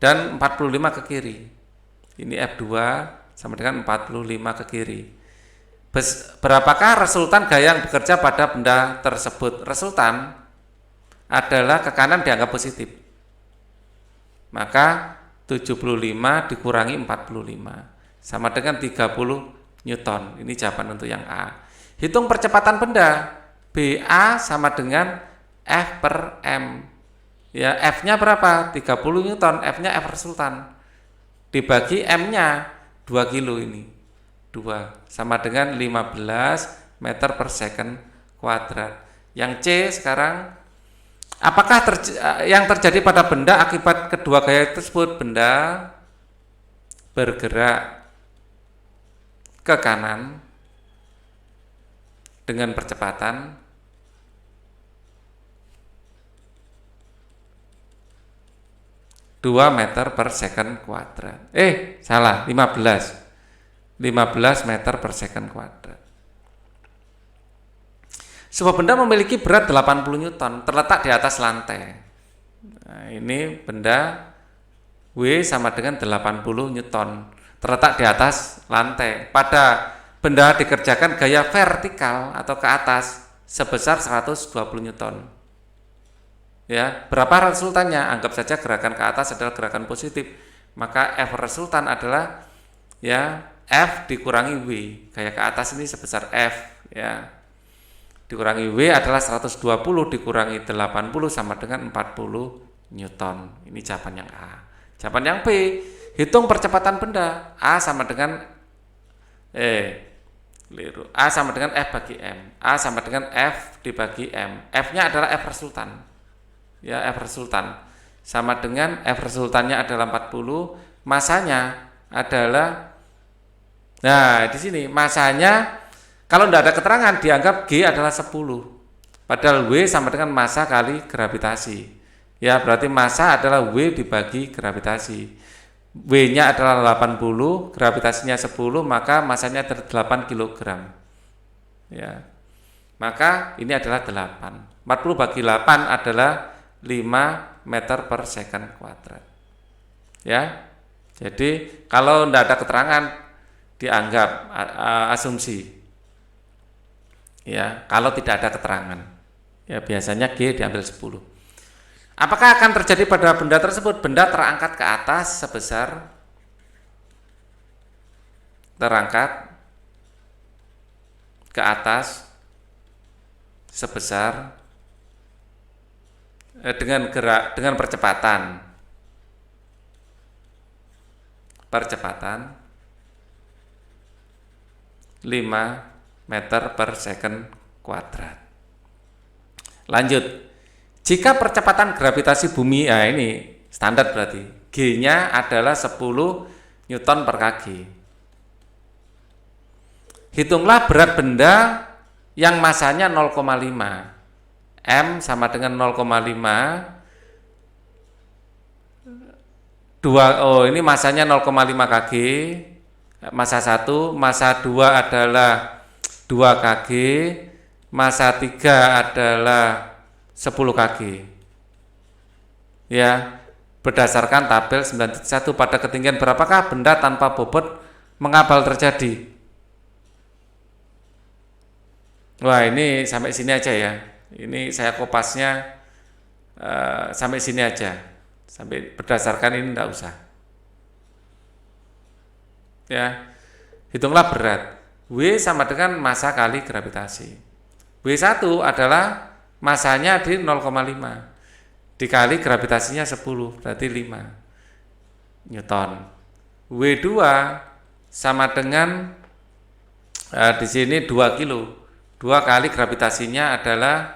dan 45 ke kiri. Ini F2 sama dengan 45 ke kiri. Berapakah resultan gaya yang bekerja pada benda tersebut? Resultan adalah ke kanan dianggap positif. Maka 75 dikurangi 45 sama dengan 30 Newton. Ini jawaban untuk yang A. Hitung percepatan benda. BA sama dengan F per M. Ya, F-nya berapa? 30 Newton, F-nya F resultan. Dibagi M-nya 2 kilo ini. 2 sama dengan 15 meter per second kuadrat. Yang C sekarang, apakah yang terjadi pada benda akibat kedua gaya tersebut? Benda bergerak ke kanan dengan percepatan 2 meter per second kuadrat. Salah, 15 meter per second kuadrat. Sebuah benda memiliki berat 80 Newton, terletak di atas lantai. Nah, ini benda W sama dengan 80 Newton, terletak di atas lantai. Pada benda dikerjakan gaya vertikal atau ke atas sebesar 120 Newton. Ya, berapa resultannya? Anggap saja gerakan ke atas adalah gerakan positif. Maka F resultan adalah, ya, F dikurangi W. Gaya ke atas ini sebesar F, ya. Dikurangi W adalah 120 dikurangi 80 sama dengan 40 Newton. Ini jawaban yang A. Jawaban yang B, hitung percepatan benda. A sama dengan A sama dengan F bagi M. A sama dengan F dibagi M. F-nya adalah F resultan. Ya, F resultan sama dengan F resultannya adalah 40, masanya adalah, nah di sini masanya kalau tidak ada keterangan dianggap G adalah 10, padahal W sama dengan massa kali gravitasi. Ya, berarti massa adalah W dibagi gravitasi. W-nya adalah 80, gravitasinya 10, maka massanya adalah 8 kg. Ya. Maka ini adalah 8. 40 bagi 8 adalah 5 meter per second kuadrat. Ya. Jadi kalau tidak ada keterangan dianggap asumsi. Ya, kalau tidak ada keterangan. Ya, biasanya G diambil 10. Apakah akan terjadi pada benda tersebut? Benda terangkat ke atas sebesar dengan percepatan 5 meter per second kuadrat. Lanjut, jika percepatan gravitasi bumi, ini standar berarti G-nya adalah 10 Newton per kg. Hitunglah berat benda yang masanya 0,5. M sama dengan 0,5. Ini masanya 0,5 kg. Massa 1, massa 2 adalah 2 kg, massa 3 adalah 10 kg. Ya, berdasarkan tabel 9.1, pada ketinggian berapakah benda tanpa bobot mengabal terjadi? Wah, ini sampai sini aja ya. Ini saya kopasnya sampai sini aja. Sampai berdasarkan ini enggak usah. Ya. Hitunglah berat. W sama dengan massa kali gravitasi. W1 adalah masanya di 0,5. Dikali gravitasinya 10, berarti 5 Newton. W2 sama dengan di sini 2 kilo. 2 kali gravitasinya adalah,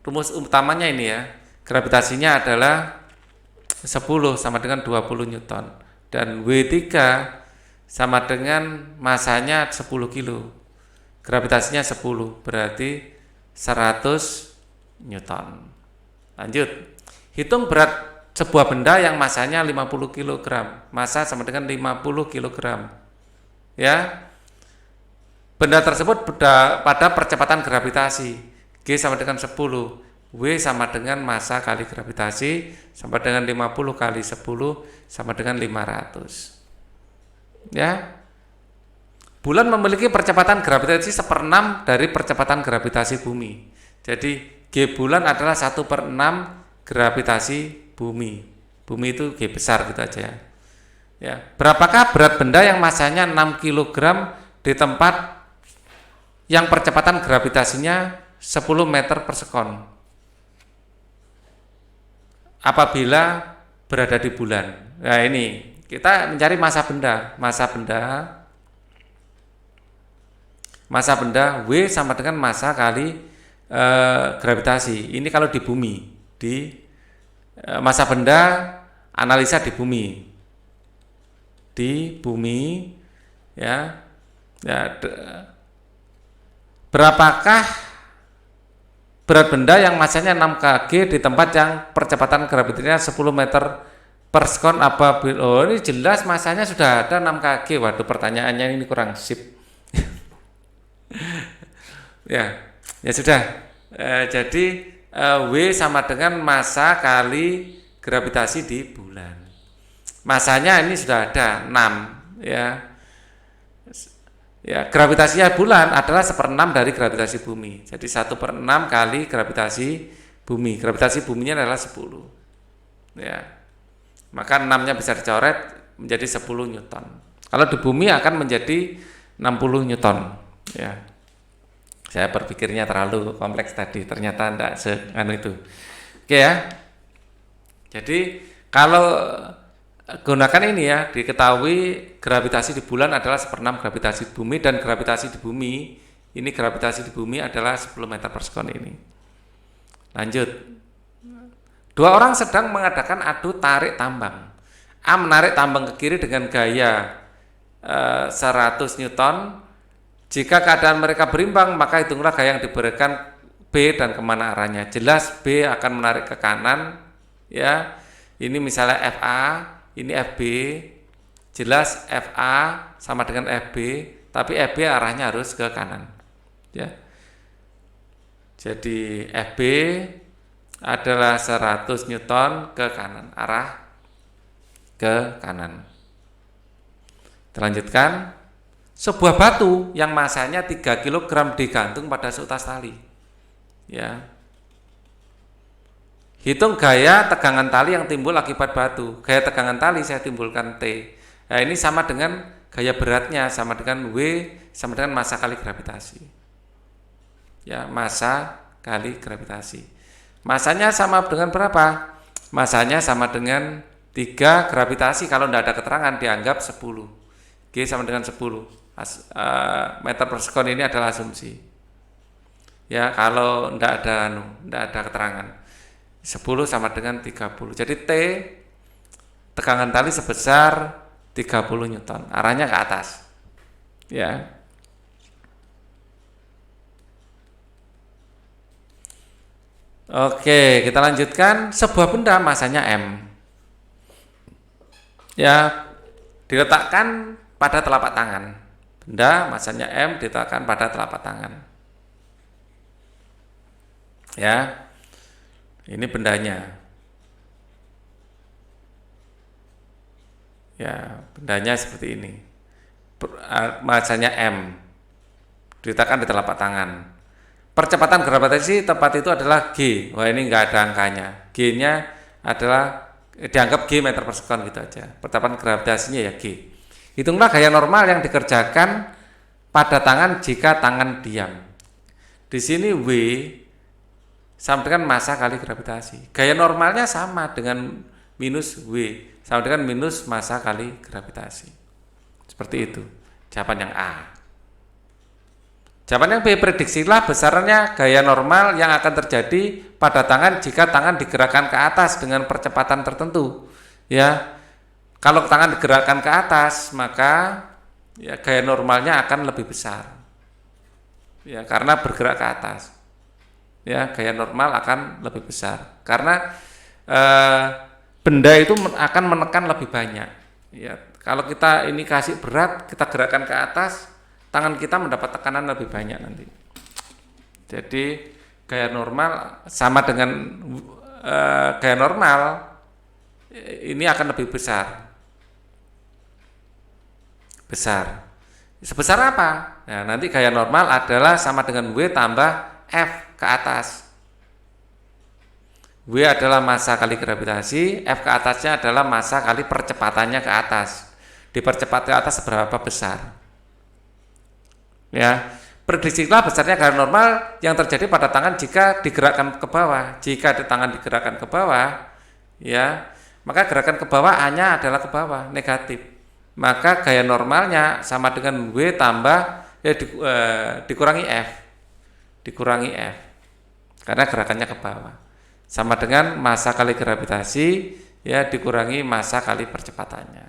rumus utamanya ini ya, gravitasinya adalah 10 sama dengan 20 Newton. Dan W3 sama dengan masanya 10 kilo. Gravitasinya 10, berarti 100 Newton. Lanjut, hitung berat sebuah benda yang masanya 50 kg. Massa sama dengan 50 kg. Ya. Benda tersebut pada percepatan gravitasi. G sama dengan 10. W sama dengan massa kali gravitasi sama dengan 50 kali 10 sama dengan 500. Ya. Bulan memiliki percepatan gravitasi 1/6 dari percepatan gravitasi bumi. Jadi G bulan adalah 1/6 gravitasi bumi. Bumi itu G besar gitu aja. Ya. Berapakah berat benda yang masanya 6 kg di tempat yang percepatan gravitasinya 10 meter per sekon apabila berada di bulan? Nah, ini kita mencari massa benda. Massa benda W sama dengan massa kali gravitasi. Ini kalau di bumi, massa benda analisa di bumi, ya. Berapakah berat benda yang masanya 6 kg di tempat yang percepatan gravitasinya 10 meter per sekon apabila ini jelas masanya sudah ada 6 kg. Waduh, pertanyaannya ini kurang sip. ya sudah. Jadi W sama dengan massa kali gravitasi di bulan. Masanya ini sudah ada 6, ya. Ya, gravitasinya bulan adalah 1/6 dari gravitasi bumi. Jadi 1/6 kali gravitasi bumi. Gravitasi buminya adalah 10. Ya. Maka 6-nya bisa dicoret menjadi 10 Newton. Kalau di bumi akan menjadi 60 Newton. Ya. Saya berpikirnya terlalu kompleks tadi, ternyata enggak itu. Oke ya. Jadi kalau gunakan ini ya, diketahui gravitasi di bulan adalah 1/6 gravitasi bumi, dan gravitasi di bumi adalah 10 meter per sekon ini. Lanjut. 2 orang sedang mengadakan adu tarik tambang. A menarik tambang ke kiri dengan gaya 100 Newton. Jika keadaan mereka berimbang, maka hitunglah gaya yang diberikan B dan kemana arahnya. Jelas B akan menarik ke kanan, ya. Ini misalnya FA, ini FB, jelas FA sama dengan FB, tapi FB arahnya harus ke kanan, ya. Jadi FB adalah 100 Newton ke kanan, arah ke kanan. Terlanjutkan, sebuah batu yang masanya 3 kg digantung pada seutas tali, ya. Hitung gaya tegangan tali yang timbul akibat batu. Gaya tegangan tali saya timbulkan T. Nah, ini sama dengan gaya beratnya, sama dengan W, sama dengan massa kali gravitasi. Ya, massa kali gravitasi. Massanya sama dengan berapa? Massanya sama dengan 3 gravitasi. Kalau tidak ada keterangan dianggap 10. G sama dengan 10. Meter per sekon ini adalah asumsi. Ya, kalau tidak ada keterangan. 10 sama dengan 30. Jadi T tegangan tali sebesar 30 Newton. Arahnya ke atas. Ya. Oke, kita lanjutkan. Sebuah benda masanya M. Ya, diletakkan pada telapak tangan. Benda masanya M diletakkan pada telapak tangan. Ya. Ini bendanya. Ya, bendanya seperti ini. Masanya M. Diletakkan di telapak tangan. Percepatan gravitasi tepat itu adalah G. Wah, ini nggak ada angkanya. G-nya adalah dianggap G meter per sekon gitu aja. Percepatan gravitasinya ya G. Hitunglah gaya normal yang dikerjakan pada tangan jika tangan diam. Di sini W sama dengan massa kali gravitasi. Gaya normalnya sama dengan minus W, sama dengan minus massa kali gravitasi. Seperti itu. Jawaban yang A. Jawaban yang B, prediksilah besarnya gaya normal yang akan terjadi pada tangan jika tangan digerakkan ke atas dengan percepatan tertentu. Ya, kalau tangan digerakkan ke atas, maka ya gaya normalnya akan lebih besar. Ya, karena bergerak ke atas. Ya, gaya normal akan lebih besar karena benda itu akan menekan lebih banyak. Ya, kalau kita ini kasih berat, kita gerakkan ke atas, tangan kita mendapat tekanan lebih banyak nanti. Jadi gaya normal sama dengan gaya normal ini akan lebih besar. Sebesar apa? Nah, nanti gaya normal adalah sama dengan W tambah F ke atas. W adalah massa kali gravitasi, F ke atasnya adalah massa kali percepatannya ke atas. Dipercepat ke atas seberapa besar? Ya, prediksilah besarnya gaya normal yang terjadi pada tangan jika digerakkan ke bawah. Jika tangan digerakkan ke bawah, ya, maka gerakan ke bawah A-nya adalah ke bawah, negatif. Maka gaya normalnya sama dengan W tambah dikurangi F. Dikurangi F. Karena gerakannya ke bawah. Sama dengan massa kali gravitasi ya dikurangi massa kali percepatannya.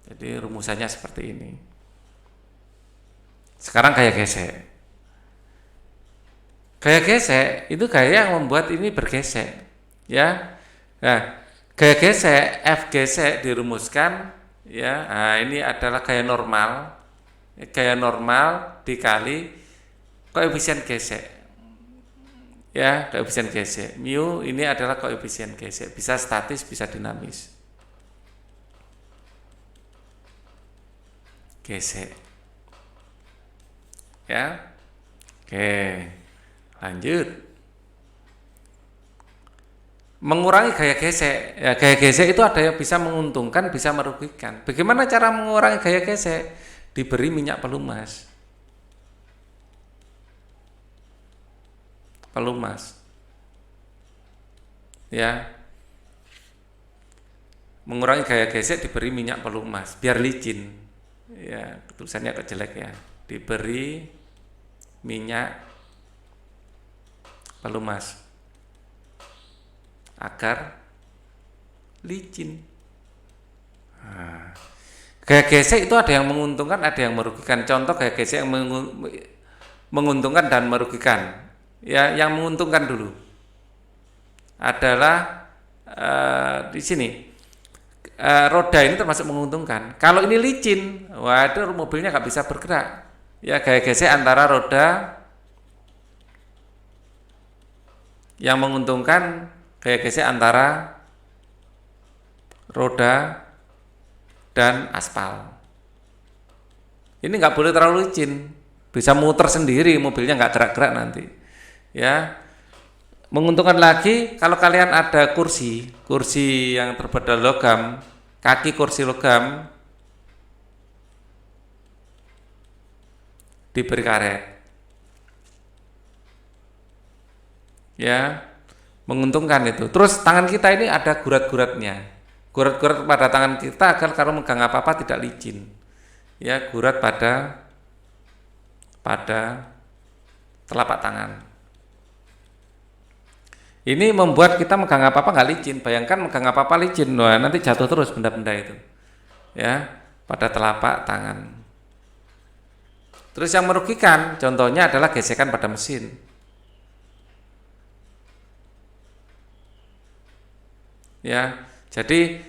Jadi rumusannya seperti ini. Sekarang gaya gesek. Gaya gesek itu gaya yang membuat ini bergesek. Ya. Nah, gaya gesek F gesek dirumuskan ya. Nah, ini adalah gaya normal. Gaya normal dikali koefisien gesek. Ya, koefisien gesek. Mu ini adalah koefisien gesek, bisa statis, bisa dinamis. Gesek. Ya. Oke. Lanjut. Mengurangi gaya gesek. Ya, gaya gesek itu ada yang bisa menguntungkan, bisa merugikan. Bagaimana cara mengurangi gaya gesek? Diberi minyak pelumas. Ya, mengurangi gaya gesek diberi minyak pelumas biar licin. Ya, tulisannya agak jelek ya. Diberi minyak pelumas agar licin. Nah, gaya gesek itu ada yang menguntungkan, ada yang merugikan. Contoh gaya gesek yang menguntungkan dan merugikan. Ya, yang menguntungkan dulu adalah di sini roda ini termasuk menguntungkan. Kalau ini licin, waduh mobilnya nggak bisa bergerak. Ya, gaya gesek antara roda yang menguntungkan, gaya gesek antara roda dan aspal. Ini nggak boleh terlalu licin, bisa muter sendiri, mobilnya nggak gerak-gerak nanti. Ya, Menguntungkan lagi kalau kalian ada kursi yang terbuat dari logam, kaki kursi logam diberi karet. Ya, menguntungkan itu. Terus tangan kita ini ada gurat-guratnya. Gurat-gurat pada tangan kita agar kalau megang apa-apa tidak licin. Ya, gurat pada telapak tangan. Ini membuat kita megang apa-apa nggak licin. Bayangkan megang apa-apa licin, wah nanti jatuh terus benda-benda itu. Ya, pada telapak tangan. Terus yang merugikan contohnya adalah gesekan pada mesin. Ya, jadi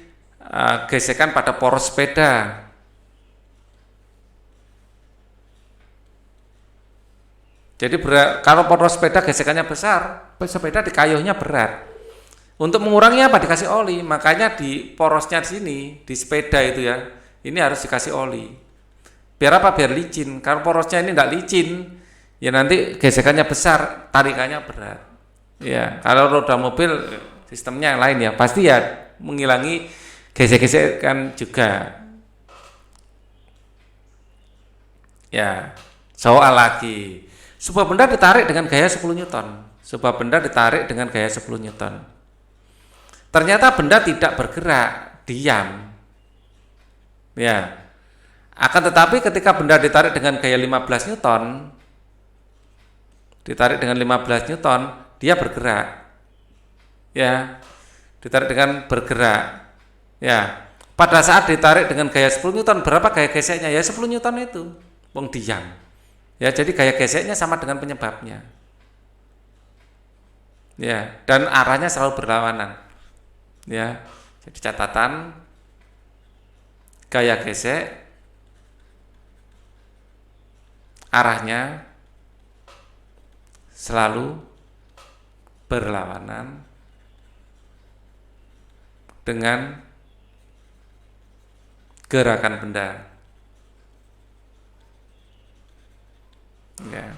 gesekan pada poros sepeda. Jadi kalau poros sepeda gesekannya besar, sepeda di kayuhnya berat. Untuk menguranginya apa? Dikasih oli. Makanya di porosnya di sini, di sepeda itu ya, ini harus dikasih oli. Biar apa? Biar licin. Kalau porosnya ini tidak licin, ya nanti gesekannya besar, tarikannya berat. Ya, kalau roda mobil sistemnya yang lain ya, pasti ya menghilangi gesek-gesekan juga. Ya, soal lagi. Sebuah benda ditarik dengan gaya 10 Newton. Sebuah benda ditarik dengan gaya 10 Newton. Ternyata benda tidak bergerak, diam. Ya. Akan tetapi ketika benda ditarik dengan gaya 15 Newton, dia bergerak. Ya. Ditarik dengan bergerak. Ya. Pada saat ditarik dengan gaya 10 Newton, berapa gaya geseknya? Ya 10 Newton itu. Wong diam. Ya, jadi gaya geseknya sama dengan penyebabnya. Ya, dan arahnya selalu berlawanan. Ya. Jadi catatan gaya gesek arahnya selalu berlawanan dengan gerakan benda. Ya.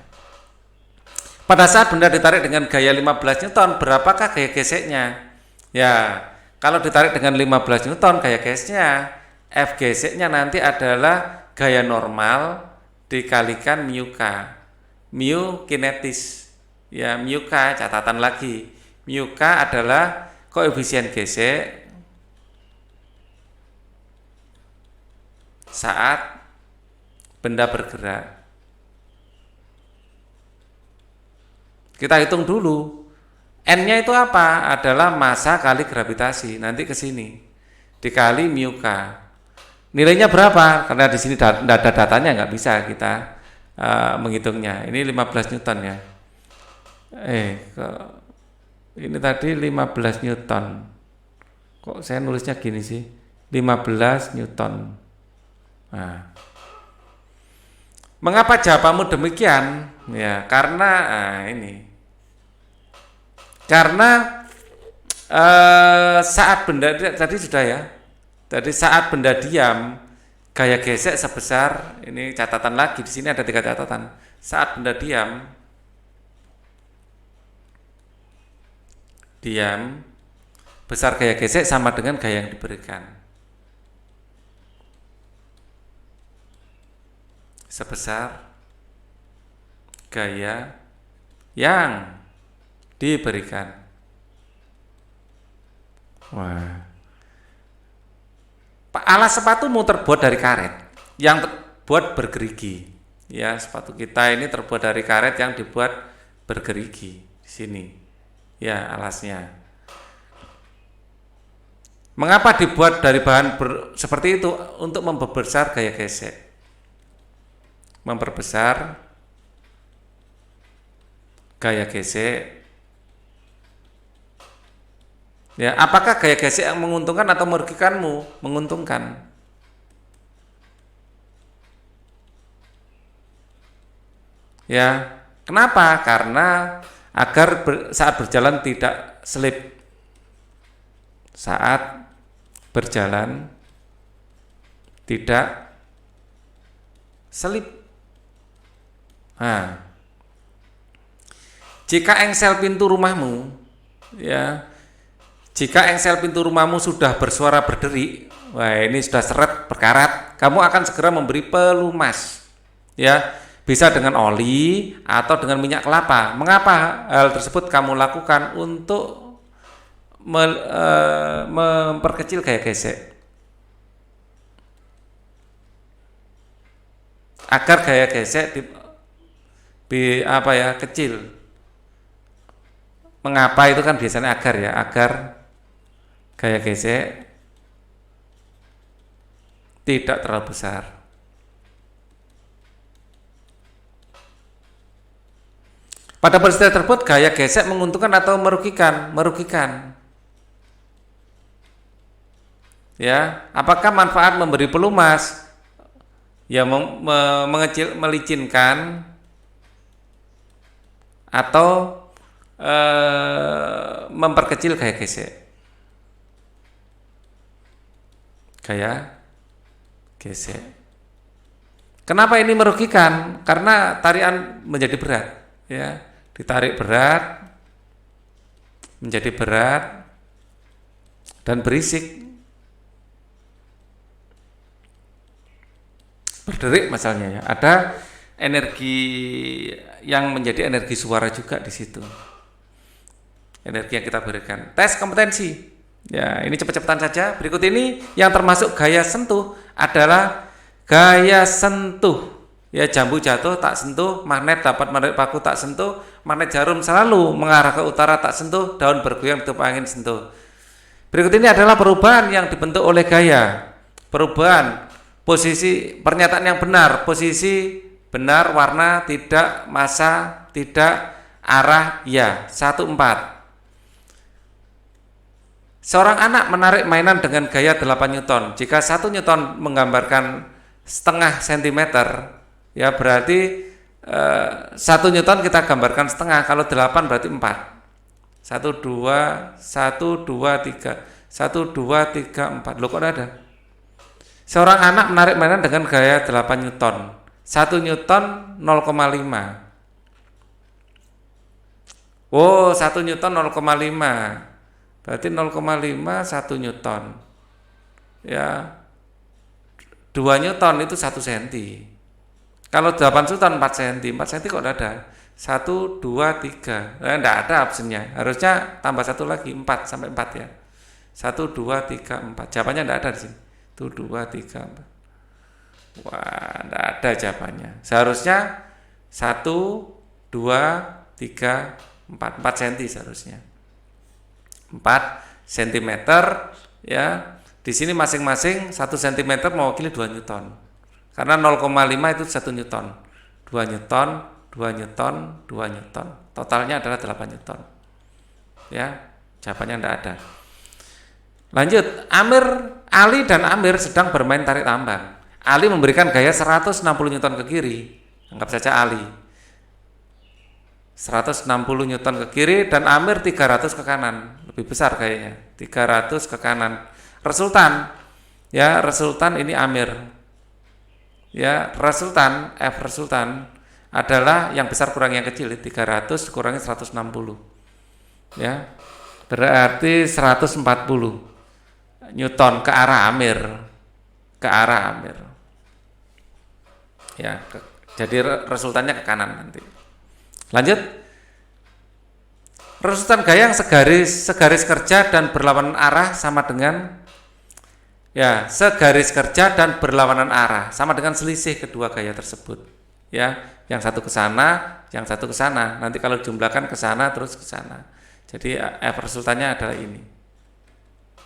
Pada saat benda ditarik dengan gaya 15 Newton, berapakah gaya geseknya? Ya, kalau ditarik dengan 15 Newton, gaya geseknya, F geseknya nanti adalah gaya normal dikalikan mu K. Mu kinetis. Ya, mu K, catatan lagi. Mu K adalah koefisien gesek saat benda bergerak. Kita hitung dulu. N-nya itu apa? Adalah massa kali gravitasi. Nanti ke sini. Dikali mu K. Nilainya berapa? Karena di sini tidak ada datanya, nggak bisa kita menghitungnya. Ini 15 Newton ya. Ini tadi 15 Newton. Kok saya nulisnya gini sih? 15 Newton. Nah. Mengapa jawabanmu demikian? Ya, karena karena saat benda tadi sudah ya. Jadi saat benda diam, gaya gesek sebesar, ini catatan lagi, di sini ada 3 catatan. Saat benda diam, besar gaya gesek sama dengan gaya yang diberikan. Sebesar gaya yang diberikan. Wah. Alas sepatumu terbuat dari karet yang terbuat bergerigi. Ya, sepatu kita ini terbuat dari karet yang dibuat bergerigi di sini. Ya, alasnya. Mengapa dibuat dari bahan seperti itu? Untuk memperbesar gaya gesek. Memperbesar gaya gesek. Ya, apakah gaya gesek yang menguntungkan atau merugikanmu? Menguntungkan. Ya, kenapa? Karena agar saat berjalan tidak selip. Saat berjalan tidak selip. Nah, Jika engsel pintu rumahmu, ya, jika engsel pintu rumahmu sudah bersuara berderi, wah ini sudah seret berkarat, kamu akan segera memberi pelumas, ya, bisa dengan oli atau dengan minyak kelapa. Mengapa hal tersebut kamu lakukan? Untuk memperkecil gaya gesek, agar gaya gesek kecil. Mengapa itu kan biasanya agar, ya, agar gaya gesek tidak terlalu besar. Pada peristiwa tersebut gaya gesek menguntungkan atau merugikan? Merugikan. Ya, apakah manfaat memberi pelumas? Ya, melicinkan atau memperkecil gaya gesek. Gaya gesek. Kenapa ini merugikan? Karena tarian menjadi berat, ya. Ditarik berat, menjadi berat dan berisik. Berderik misalnya, ya. Ada energi yang menjadi energi suara juga di situ. Energi yang kita berikan. Tes kompetensi. Ya, ini cepat-cepatan saja. Berikut ini yang termasuk gaya sentuh adalah gaya sentuh. Ya, jambu jatuh tak sentuh, magnet dapat menarik paku tak sentuh, magnet jarum selalu mengarah ke utara tak sentuh, daun bergoyang ditiup angin sentuh. Berikut ini adalah perubahan yang dibentuk oleh gaya. Perubahan posisi pernyataan yang benar, posisi benar, warna tidak, massa tidak, arah ya. 1-4. Seorang anak menarik mainan dengan gaya 8 Newton. Jika 1 Newton menggambarkan setengah sentimeter, ya berarti 1 Newton kita gambarkan setengah. Kalau 8 berarti 4. 1, 2, 1, 2, 3. 1, 2, 3, 4. Loh, kok ada? Seorang anak menarik mainan dengan gaya 8 Newton. 1 Newton 0,5. Oh, 1 Newton 0,5. Berarti 0,5 1 Newton. Ya. 2 Newton itu 1 cm. Kalau 8 Newton 4 cm. 4 cm kok ada? 1, 2, 3. Enggak ada opsinya. Harusnya tambah 1 lagi 4 sampai 4 ya. 1, 2, 3, 4. Jawabannya enggak ada di sini. 1, 2, 3, 4. Wah, enggak ada jawabannya. Seharusnya 1, 2, 3, 4 cm seharusnya. 4 cm, ya. Di sini masing-masing 1 cm mewakili 2 Newton. Karena 0,5 itu 1 Newton. 2 Newton, 2 Newton, 2 Newton. Totalnya adalah 8 Newton. Ya, jawabannya enggak ada. Lanjut, Ali dan Amir sedang bermain tarik tambang. Ali memberikan gaya 160 Newton ke kiri. Anggap saja Ali 160 Newton ke kiri dan Amir 300 ke kanan. Lebih besar kayaknya. 300 ke kanan. Resultan, ya, resultan ini Amir. Ya, resultan F resultan adalah yang besar kurang yang kecil. 300 kurangi 160. Ya. Berarti 140 Newton ke arah Amir. Ke arah Amir. Ya, jadi resultannya ke kanan nanti. Lanjut. Resultan gaya yang segaris kerja dan berlawanan arah sama dengan, ya, segaris kerja dan berlawanan arah sama dengan selisih kedua gaya tersebut. Ya, yang satu ke sana, yang satu ke sana. Nanti kalau jumlahkan ke sana terus ke sana. Jadi F resultannya adalah ini.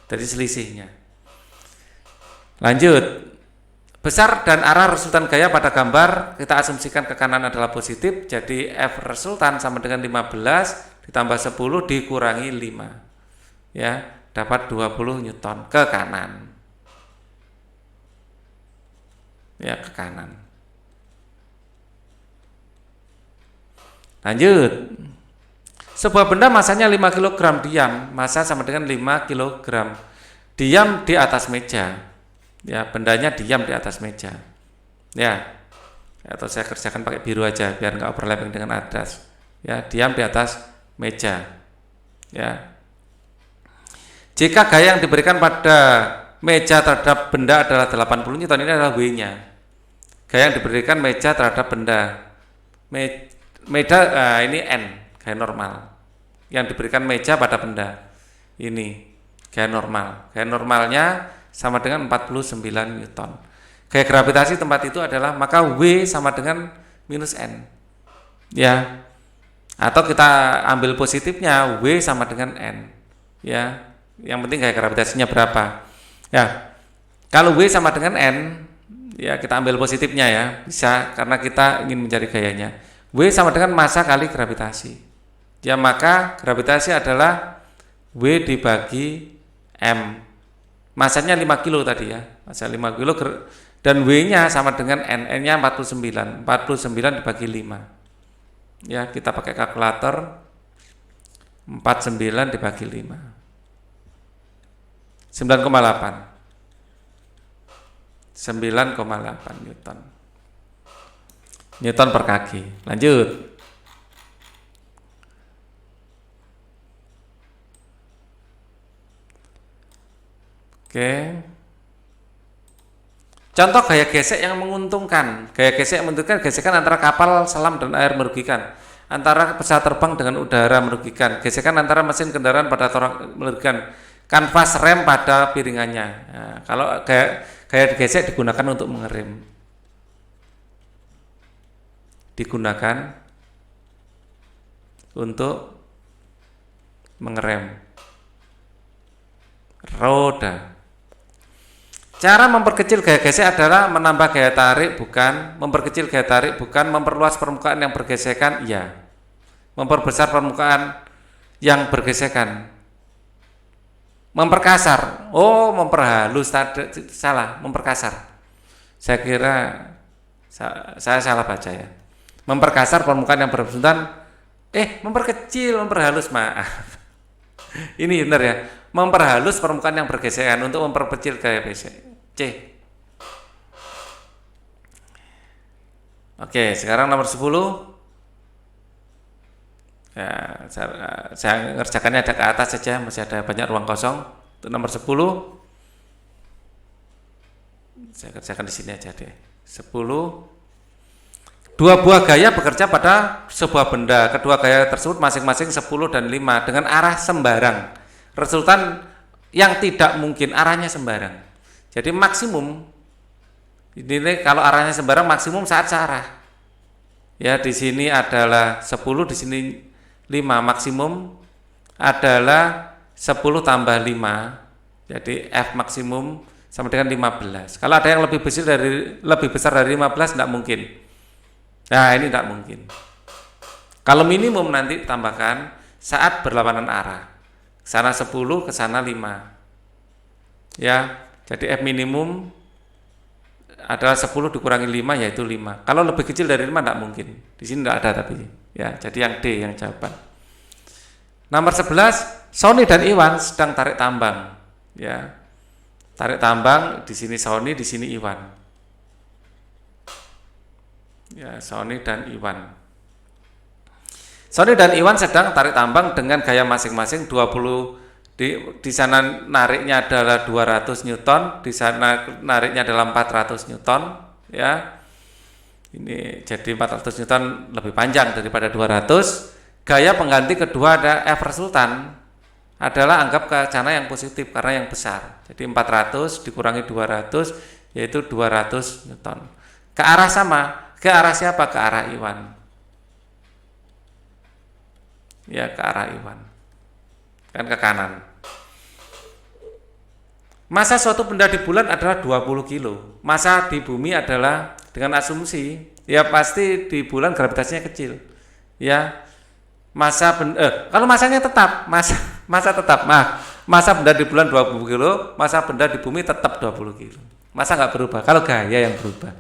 Dari selisihnya. Lanjut. Besar dan arah resultan gaya pada gambar kita asumsikan ke kanan adalah positif, jadi F resultan sama dengan 15 ditambah 10 dikurangi 5. Ya, dapat 20 Newton ke kanan. Ya, ke kanan. Lanjut. Sebuah benda masanya 5 kg diam, massa sama dengan 5 kg. Diam di atas meja. Ya, bendanya diam di atas meja. Ya. Atau saya kerjakan pakai biru aja biar enggak overlapping dengan atas. ya, diam di atas meja. Ya. Jika gaya yang diberikan pada meja terhadap benda adalah 80 Newton, ini adalah W-nya. Gaya yang diberikan meja terhadap benda. Ini N, gaya normal. Yang diberikan meja pada benda. Ini gaya normal. Gaya normalnya sama dengan 49 Newton. Gaya gravitasi tempat itu adalah, maka W sama dengan minus N. Ya. Atau kita ambil positifnya, W sama dengan N. Ya. Yang penting gaya gravitasinya berapa. Ya. Kalau W sama dengan N, ya kita ambil positifnya ya. Bisa, karena kita ingin mencari gayanya. W sama dengan massa kali gravitasi. Ya, maka gravitasi adalah W dibagi M. Masanya 5 kilo tadi ya. Massa 5 kilo dan W-nya sama dengan N. N-nya 49. 49 dibagi 5. Ya, kita pakai kalkulator. 49 dibagi 5. 9,8. 9,8 Newton. Newton per kaki. Lanjut. Oke. Contoh gaya gesek yang menguntungkan. Gaya gesek yang menguntungkan, gesekan antara kapal selam dan air merugikan. Antara pesawat terbang dengan udara merugikan. Gesekan antara mesin kendaraan pada torak merugikan. Kanvas rem pada piringannya. Nah, kalau gaya gesek digunakan untuk mengerem. Digunakan untuk mengerem roda. Cara memperkecil gaya gesek adalah menambah gaya tarik bukan, memperkecil gaya tarik bukan, memperluas permukaan yang bergesekan iya, memperbesar permukaan yang bergesekan, memperkasar, memperhalus, salah, memperkasar. Saya kira saya salah baca ya. Memperkasar permukaan yang bergesekan, memperkecil, memperhalus, maaf. Ini benar ya, memperhalus permukaan yang bergesekan untuk memperkecil gaya gesek. C. Oke, sekarang nomor 10. Ya, saya ngerjakannya ada ke atas saja, masih ada banyak ruang kosong. Untuk nomor 10. Saya kerjakan di sini aja deh. 10. Dua buah gaya bekerja pada sebuah benda. Kedua gaya tersebut masing-masing 10 dan 5 dengan arah sembarang. Resultan yang tidak mungkin, arahnya sembarang. Jadi maksimum ini kalau arahnya sembarang maksimum saat searah. Ya, di sini adalah 10, di sini 5, maksimum adalah 10 tambah 5. Jadi F maksimum sama dengan 15. Kalau ada yang lebih besar dari 15 tidak mungkin. Nah, ini tidak mungkin. Kalau minimum nanti tambahkan saat berlawanan arah. Ke sana 10, ke sana 5. Ya, jadi F minimum adalah 10 dikurangi 5 yaitu 5. Kalau lebih kecil dari 5 tidak mungkin. Di sini tidak ada tapi. Ya, jadi yang D yang jawaban. Nomor 11, Sony dan Iwan sedang tarik tambang. Ya. Tarik tambang, di sini Sony, di sini Iwan. Ya, Sony dan Iwan. Sony dan Iwan sedang tarik tambang dengan gaya masing-masing 20. Di sana nariknya adalah 200 Newton, di sana nariknya adalah 400 Newton, ya. Ini jadi 400 Newton lebih panjang daripada 200. Gaya pengganti kedua ada F resultan adalah anggap ke sana yang positif karena yang besar. Jadi 400 dikurangi 200 yaitu 200 Newton. Ke arah sama, ke arah siapa? Ke arah Iwan. Ya, ke arah Iwan. Kan ke kanan. Massa suatu benda di bulan adalah 20 kilo. Massa di bumi adalah dengan asumsi ya pasti di bulan gravitasinya kecil. Ya. Kalau massanya tetap, massa tetap. Massa benda di bulan 20 kilo, massa benda di bumi tetap 20 kilo. Massa nggak berubah, kalau gaya yang berubah.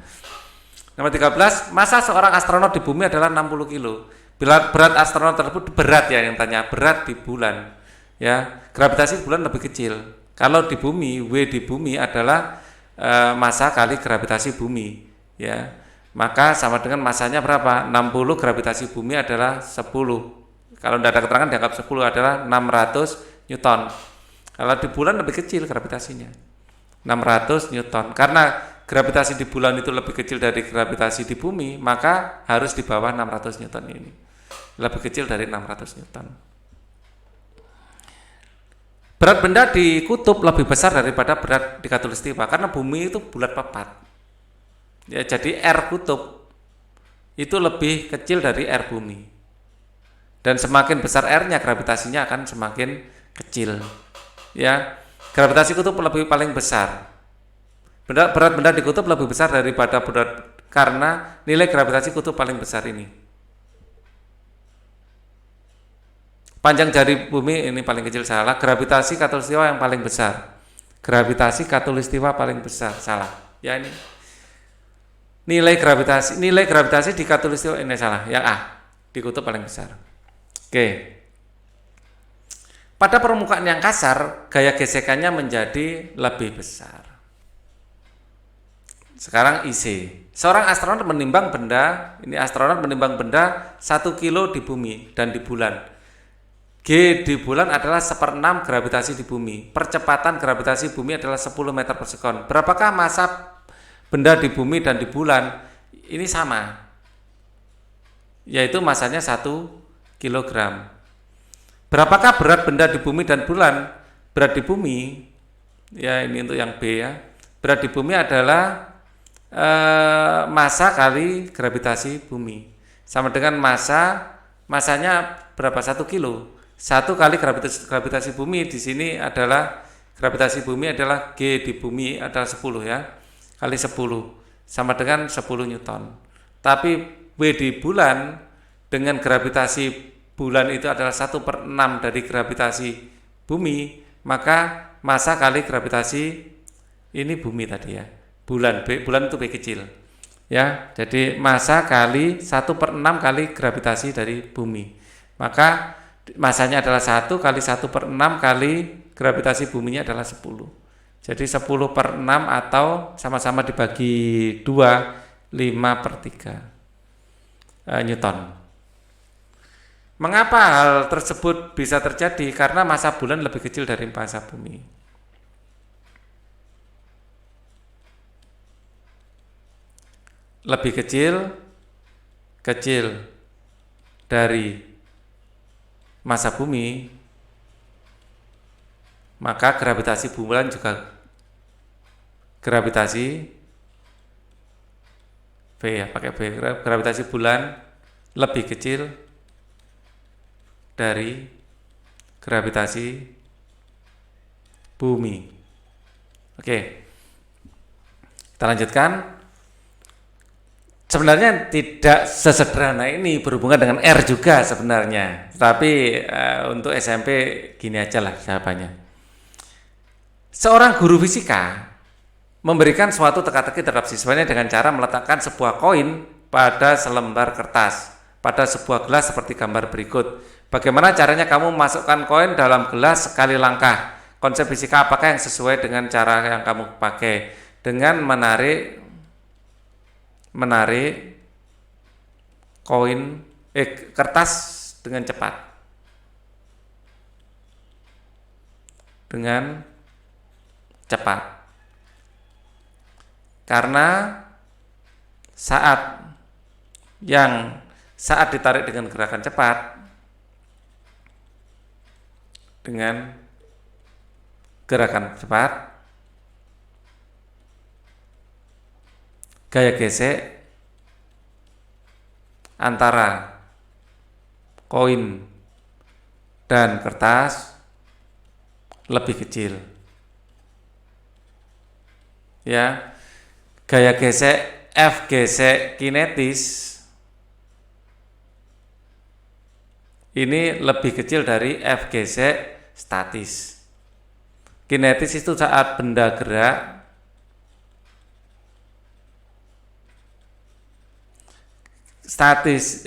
Nomor 13, massa seorang astronot di bumi adalah 60 kilo. Berat astronot tersebut berat ya yang tanya, berat di bulan. Ya, gravitasi di bulan lebih kecil. Kalau di bumi, W di bumi adalah massa kali gravitasi bumi. Ya, maka sama dengan masanya berapa? 60, gravitasi bumi adalah 10. Kalau tidak ada keterangan dianggap 10 adalah 600 Newton. Kalau di bulan lebih kecil gravitasinya, 600 Newton. Karena gravitasi di bulan itu lebih kecil dari gravitasi di bumi, maka harus di bawah 600 Newton ini. Lebih kecil dari 600 Newton. Berat benda di kutub lebih besar daripada berat di khatulistiwa karena bumi itu bulat papat. Ya, jadi R kutub itu lebih kecil dari R bumi. Dan semakin besar R-nya, gravitasinya akan semakin kecil. Ya, gravitasi kutub paling besar. Berat benda di kutub lebih besar daripada berat karena nilai gravitasi kutub paling besar ini. Panjang jari bumi ini paling kecil, salah. Gravitasi khatulistiwa yang paling besar. Gravitasi khatulistiwa paling besar, salah. Ya, ini nilai gravitasi di khatulistiwa ini salah. Yang A, di kutub paling besar. Oke. Pada permukaan yang kasar, gaya gesekannya menjadi lebih besar. Sekarang IC. Seorang astronot menimbang benda, 1 kilo di bumi dan di bulan. G di bulan adalah 1/6 gravitasi di bumi. Percepatan gravitasi bumi adalah 10 meter per sekon. Berapakah massa benda di bumi dan di bulan? Ini sama. Yaitu massanya 1 kilogram. Berapakah berat benda di bumi dan bulan? Berat di bumi, ya ini untuk yang B ya. Berat di bumi adalah massa kali gravitasi bumi. Sama dengan masanya berapa? 1 kilo. 1 kali gravitasi bumi di sini adalah gravitasi bumi adalah G di bumi adalah 10 ya. Kali 10 sama dengan 10 Newton. Tapi W di bulan dengan gravitasi bulan itu adalah 1/6 dari gravitasi bumi, maka massa kali gravitasi ini bumi tadi ya. Bulan itu B kecil. Ya, jadi massa kali 1/6 kali gravitasi dari bumi. Maka massanya adalah 1 kali 1/6 kali gravitasi buminya adalah 10. Jadi 10/6 atau sama-sama dibagi 2, 5/3 Newton. Mengapa hal tersebut bisa terjadi? Karena massa bulan lebih kecil dari massa bumi. Lebih kecil dari massa bumi, maka gravitasi bulan juga gravitasi bulan lebih kecil dari gravitasi bumi. Oke, kita lanjutkan. Sebenarnya tidak sesederhana ini, berhubungan dengan R juga sebenarnya. Tapi untuk SMP gini aja lah jawabannya. Seorang guru fisika memberikan suatu teka-teki terhadap siswanya dengan cara meletakkan sebuah koin pada selembar kertas pada sebuah gelas seperti gambar berikut. Bagaimana caranya kamu memasukkan koin dalam gelas sekali langkah? Konsep fisika apakah yang sesuai dengan cara yang kamu pakai? Dengan menarik kertas dengan cepat. Karena saat ditarik dengan gerakan cepat, gaya gesek antara koin dan kertas lebih kecil. Ya, gaya gesek F gesek kinetis ini lebih kecil dari F gesek statis. Kinetis itu saat benda gerak, statis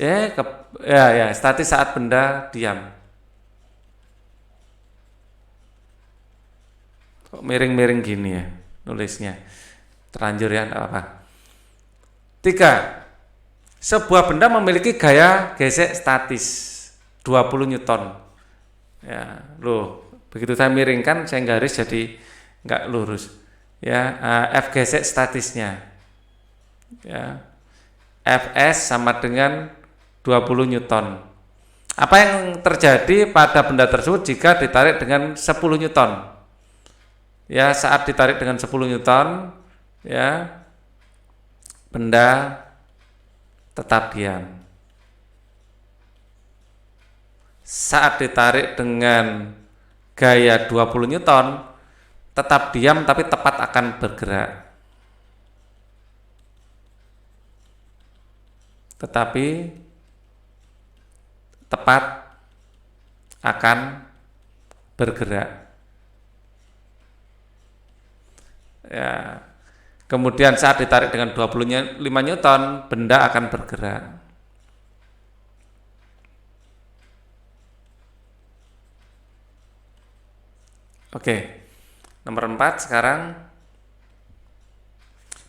statis saat benda diam. Kok miring-miring gini ya nulisnya, terlanjur ya, enggak apa-apa. 3. Sebuah benda memiliki gaya gesek statis 20 Newton. Ya, loh, begitu saya miringkan saya garis jadi nggak lurus. Ya, F gesek statisnya. Ya. Fs sama dengan 20 Newton. Apa yang terjadi pada benda tersebut jika ditarik dengan 10 Newton? Ya, saat ditarik dengan 10 Newton, ya, benda tetap diam. Saat ditarik dengan gaya 20 Newton, tetap diam tapi tepat akan bergerak. Tetapi tepat akan bergerak. Ya. Kemudian saat ditarik dengan 25 Newton, benda akan bergerak. Oke, nomor 4 sekarang.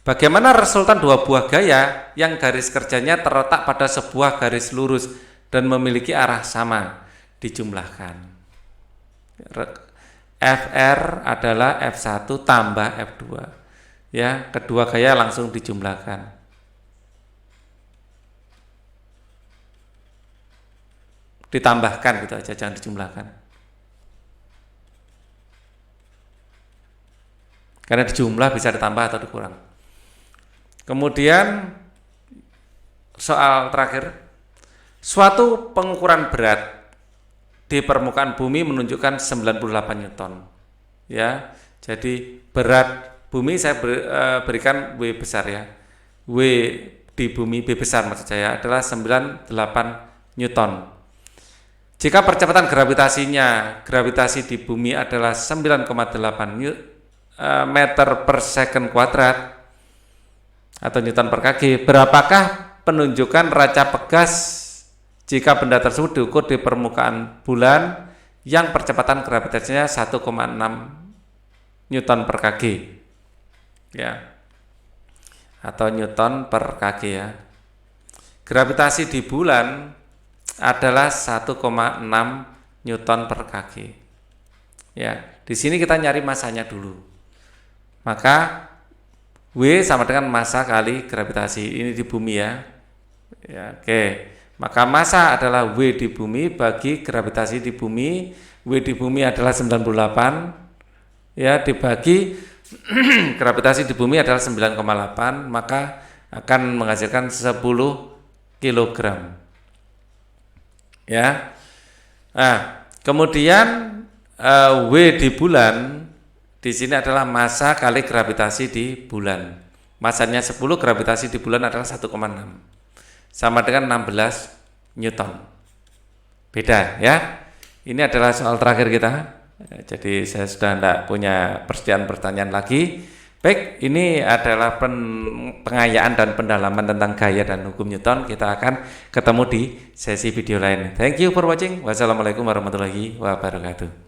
Bagaimana resultan dua buah gaya yang garis kerjanya terletak pada sebuah garis lurus dan memiliki arah sama? Dijumlahkan. Fr adalah F1 tambah F2. Ya, kedua gaya langsung dijumlahkan. Ditambahkan gitu aja, jangan dijumlahkan. Karena dijumlah bisa ditambah atau dikurang. Kemudian soal terakhir. Suatu pengukuran berat di permukaan bumi menunjukkan 98 Newton. Ya, jadi berat bumi saya berikan W besar ya. W di bumi B besar maksud saya adalah 98 Newton. Jika percepatan gravitasi di bumi adalah 9,8 meter per second kuadrat atau Newton per kg, berapakah penunjukan raca pegas jika benda tersebut diukur di permukaan bulan yang percepatan gravitasinya 1,6 Newton per kg? Ya, atau Newton per kg ya. Gravitasi di bulan adalah 1,6 Newton per kg. Ya, di sini kita nyari masanya dulu. Maka W sama dengan massa kali gravitasi. Ini di bumi ya. Ya, oke. Maka massa adalah W di bumi bagi gravitasi di bumi. W di bumi adalah 98 ya, dibagi gravitasi di bumi adalah 9,8, maka akan menghasilkan 10 kg. Ya. Nah, kemudian W di bulan di sini adalah massa kali gravitasi di bulan. Massanya 10, gravitasi di bulan adalah 1,6. Sama dengan 16 Newton. Beda ya. Ini adalah soal terakhir kita. Jadi saya sudah tidak punya pertanyaan lagi. Baik, ini adalah pengayaan dan pendalaman tentang gaya dan hukum Newton. Kita akan ketemu di sesi video lain. Thank you for watching. Wassalamualaikum warahmatullahi wabarakatuh.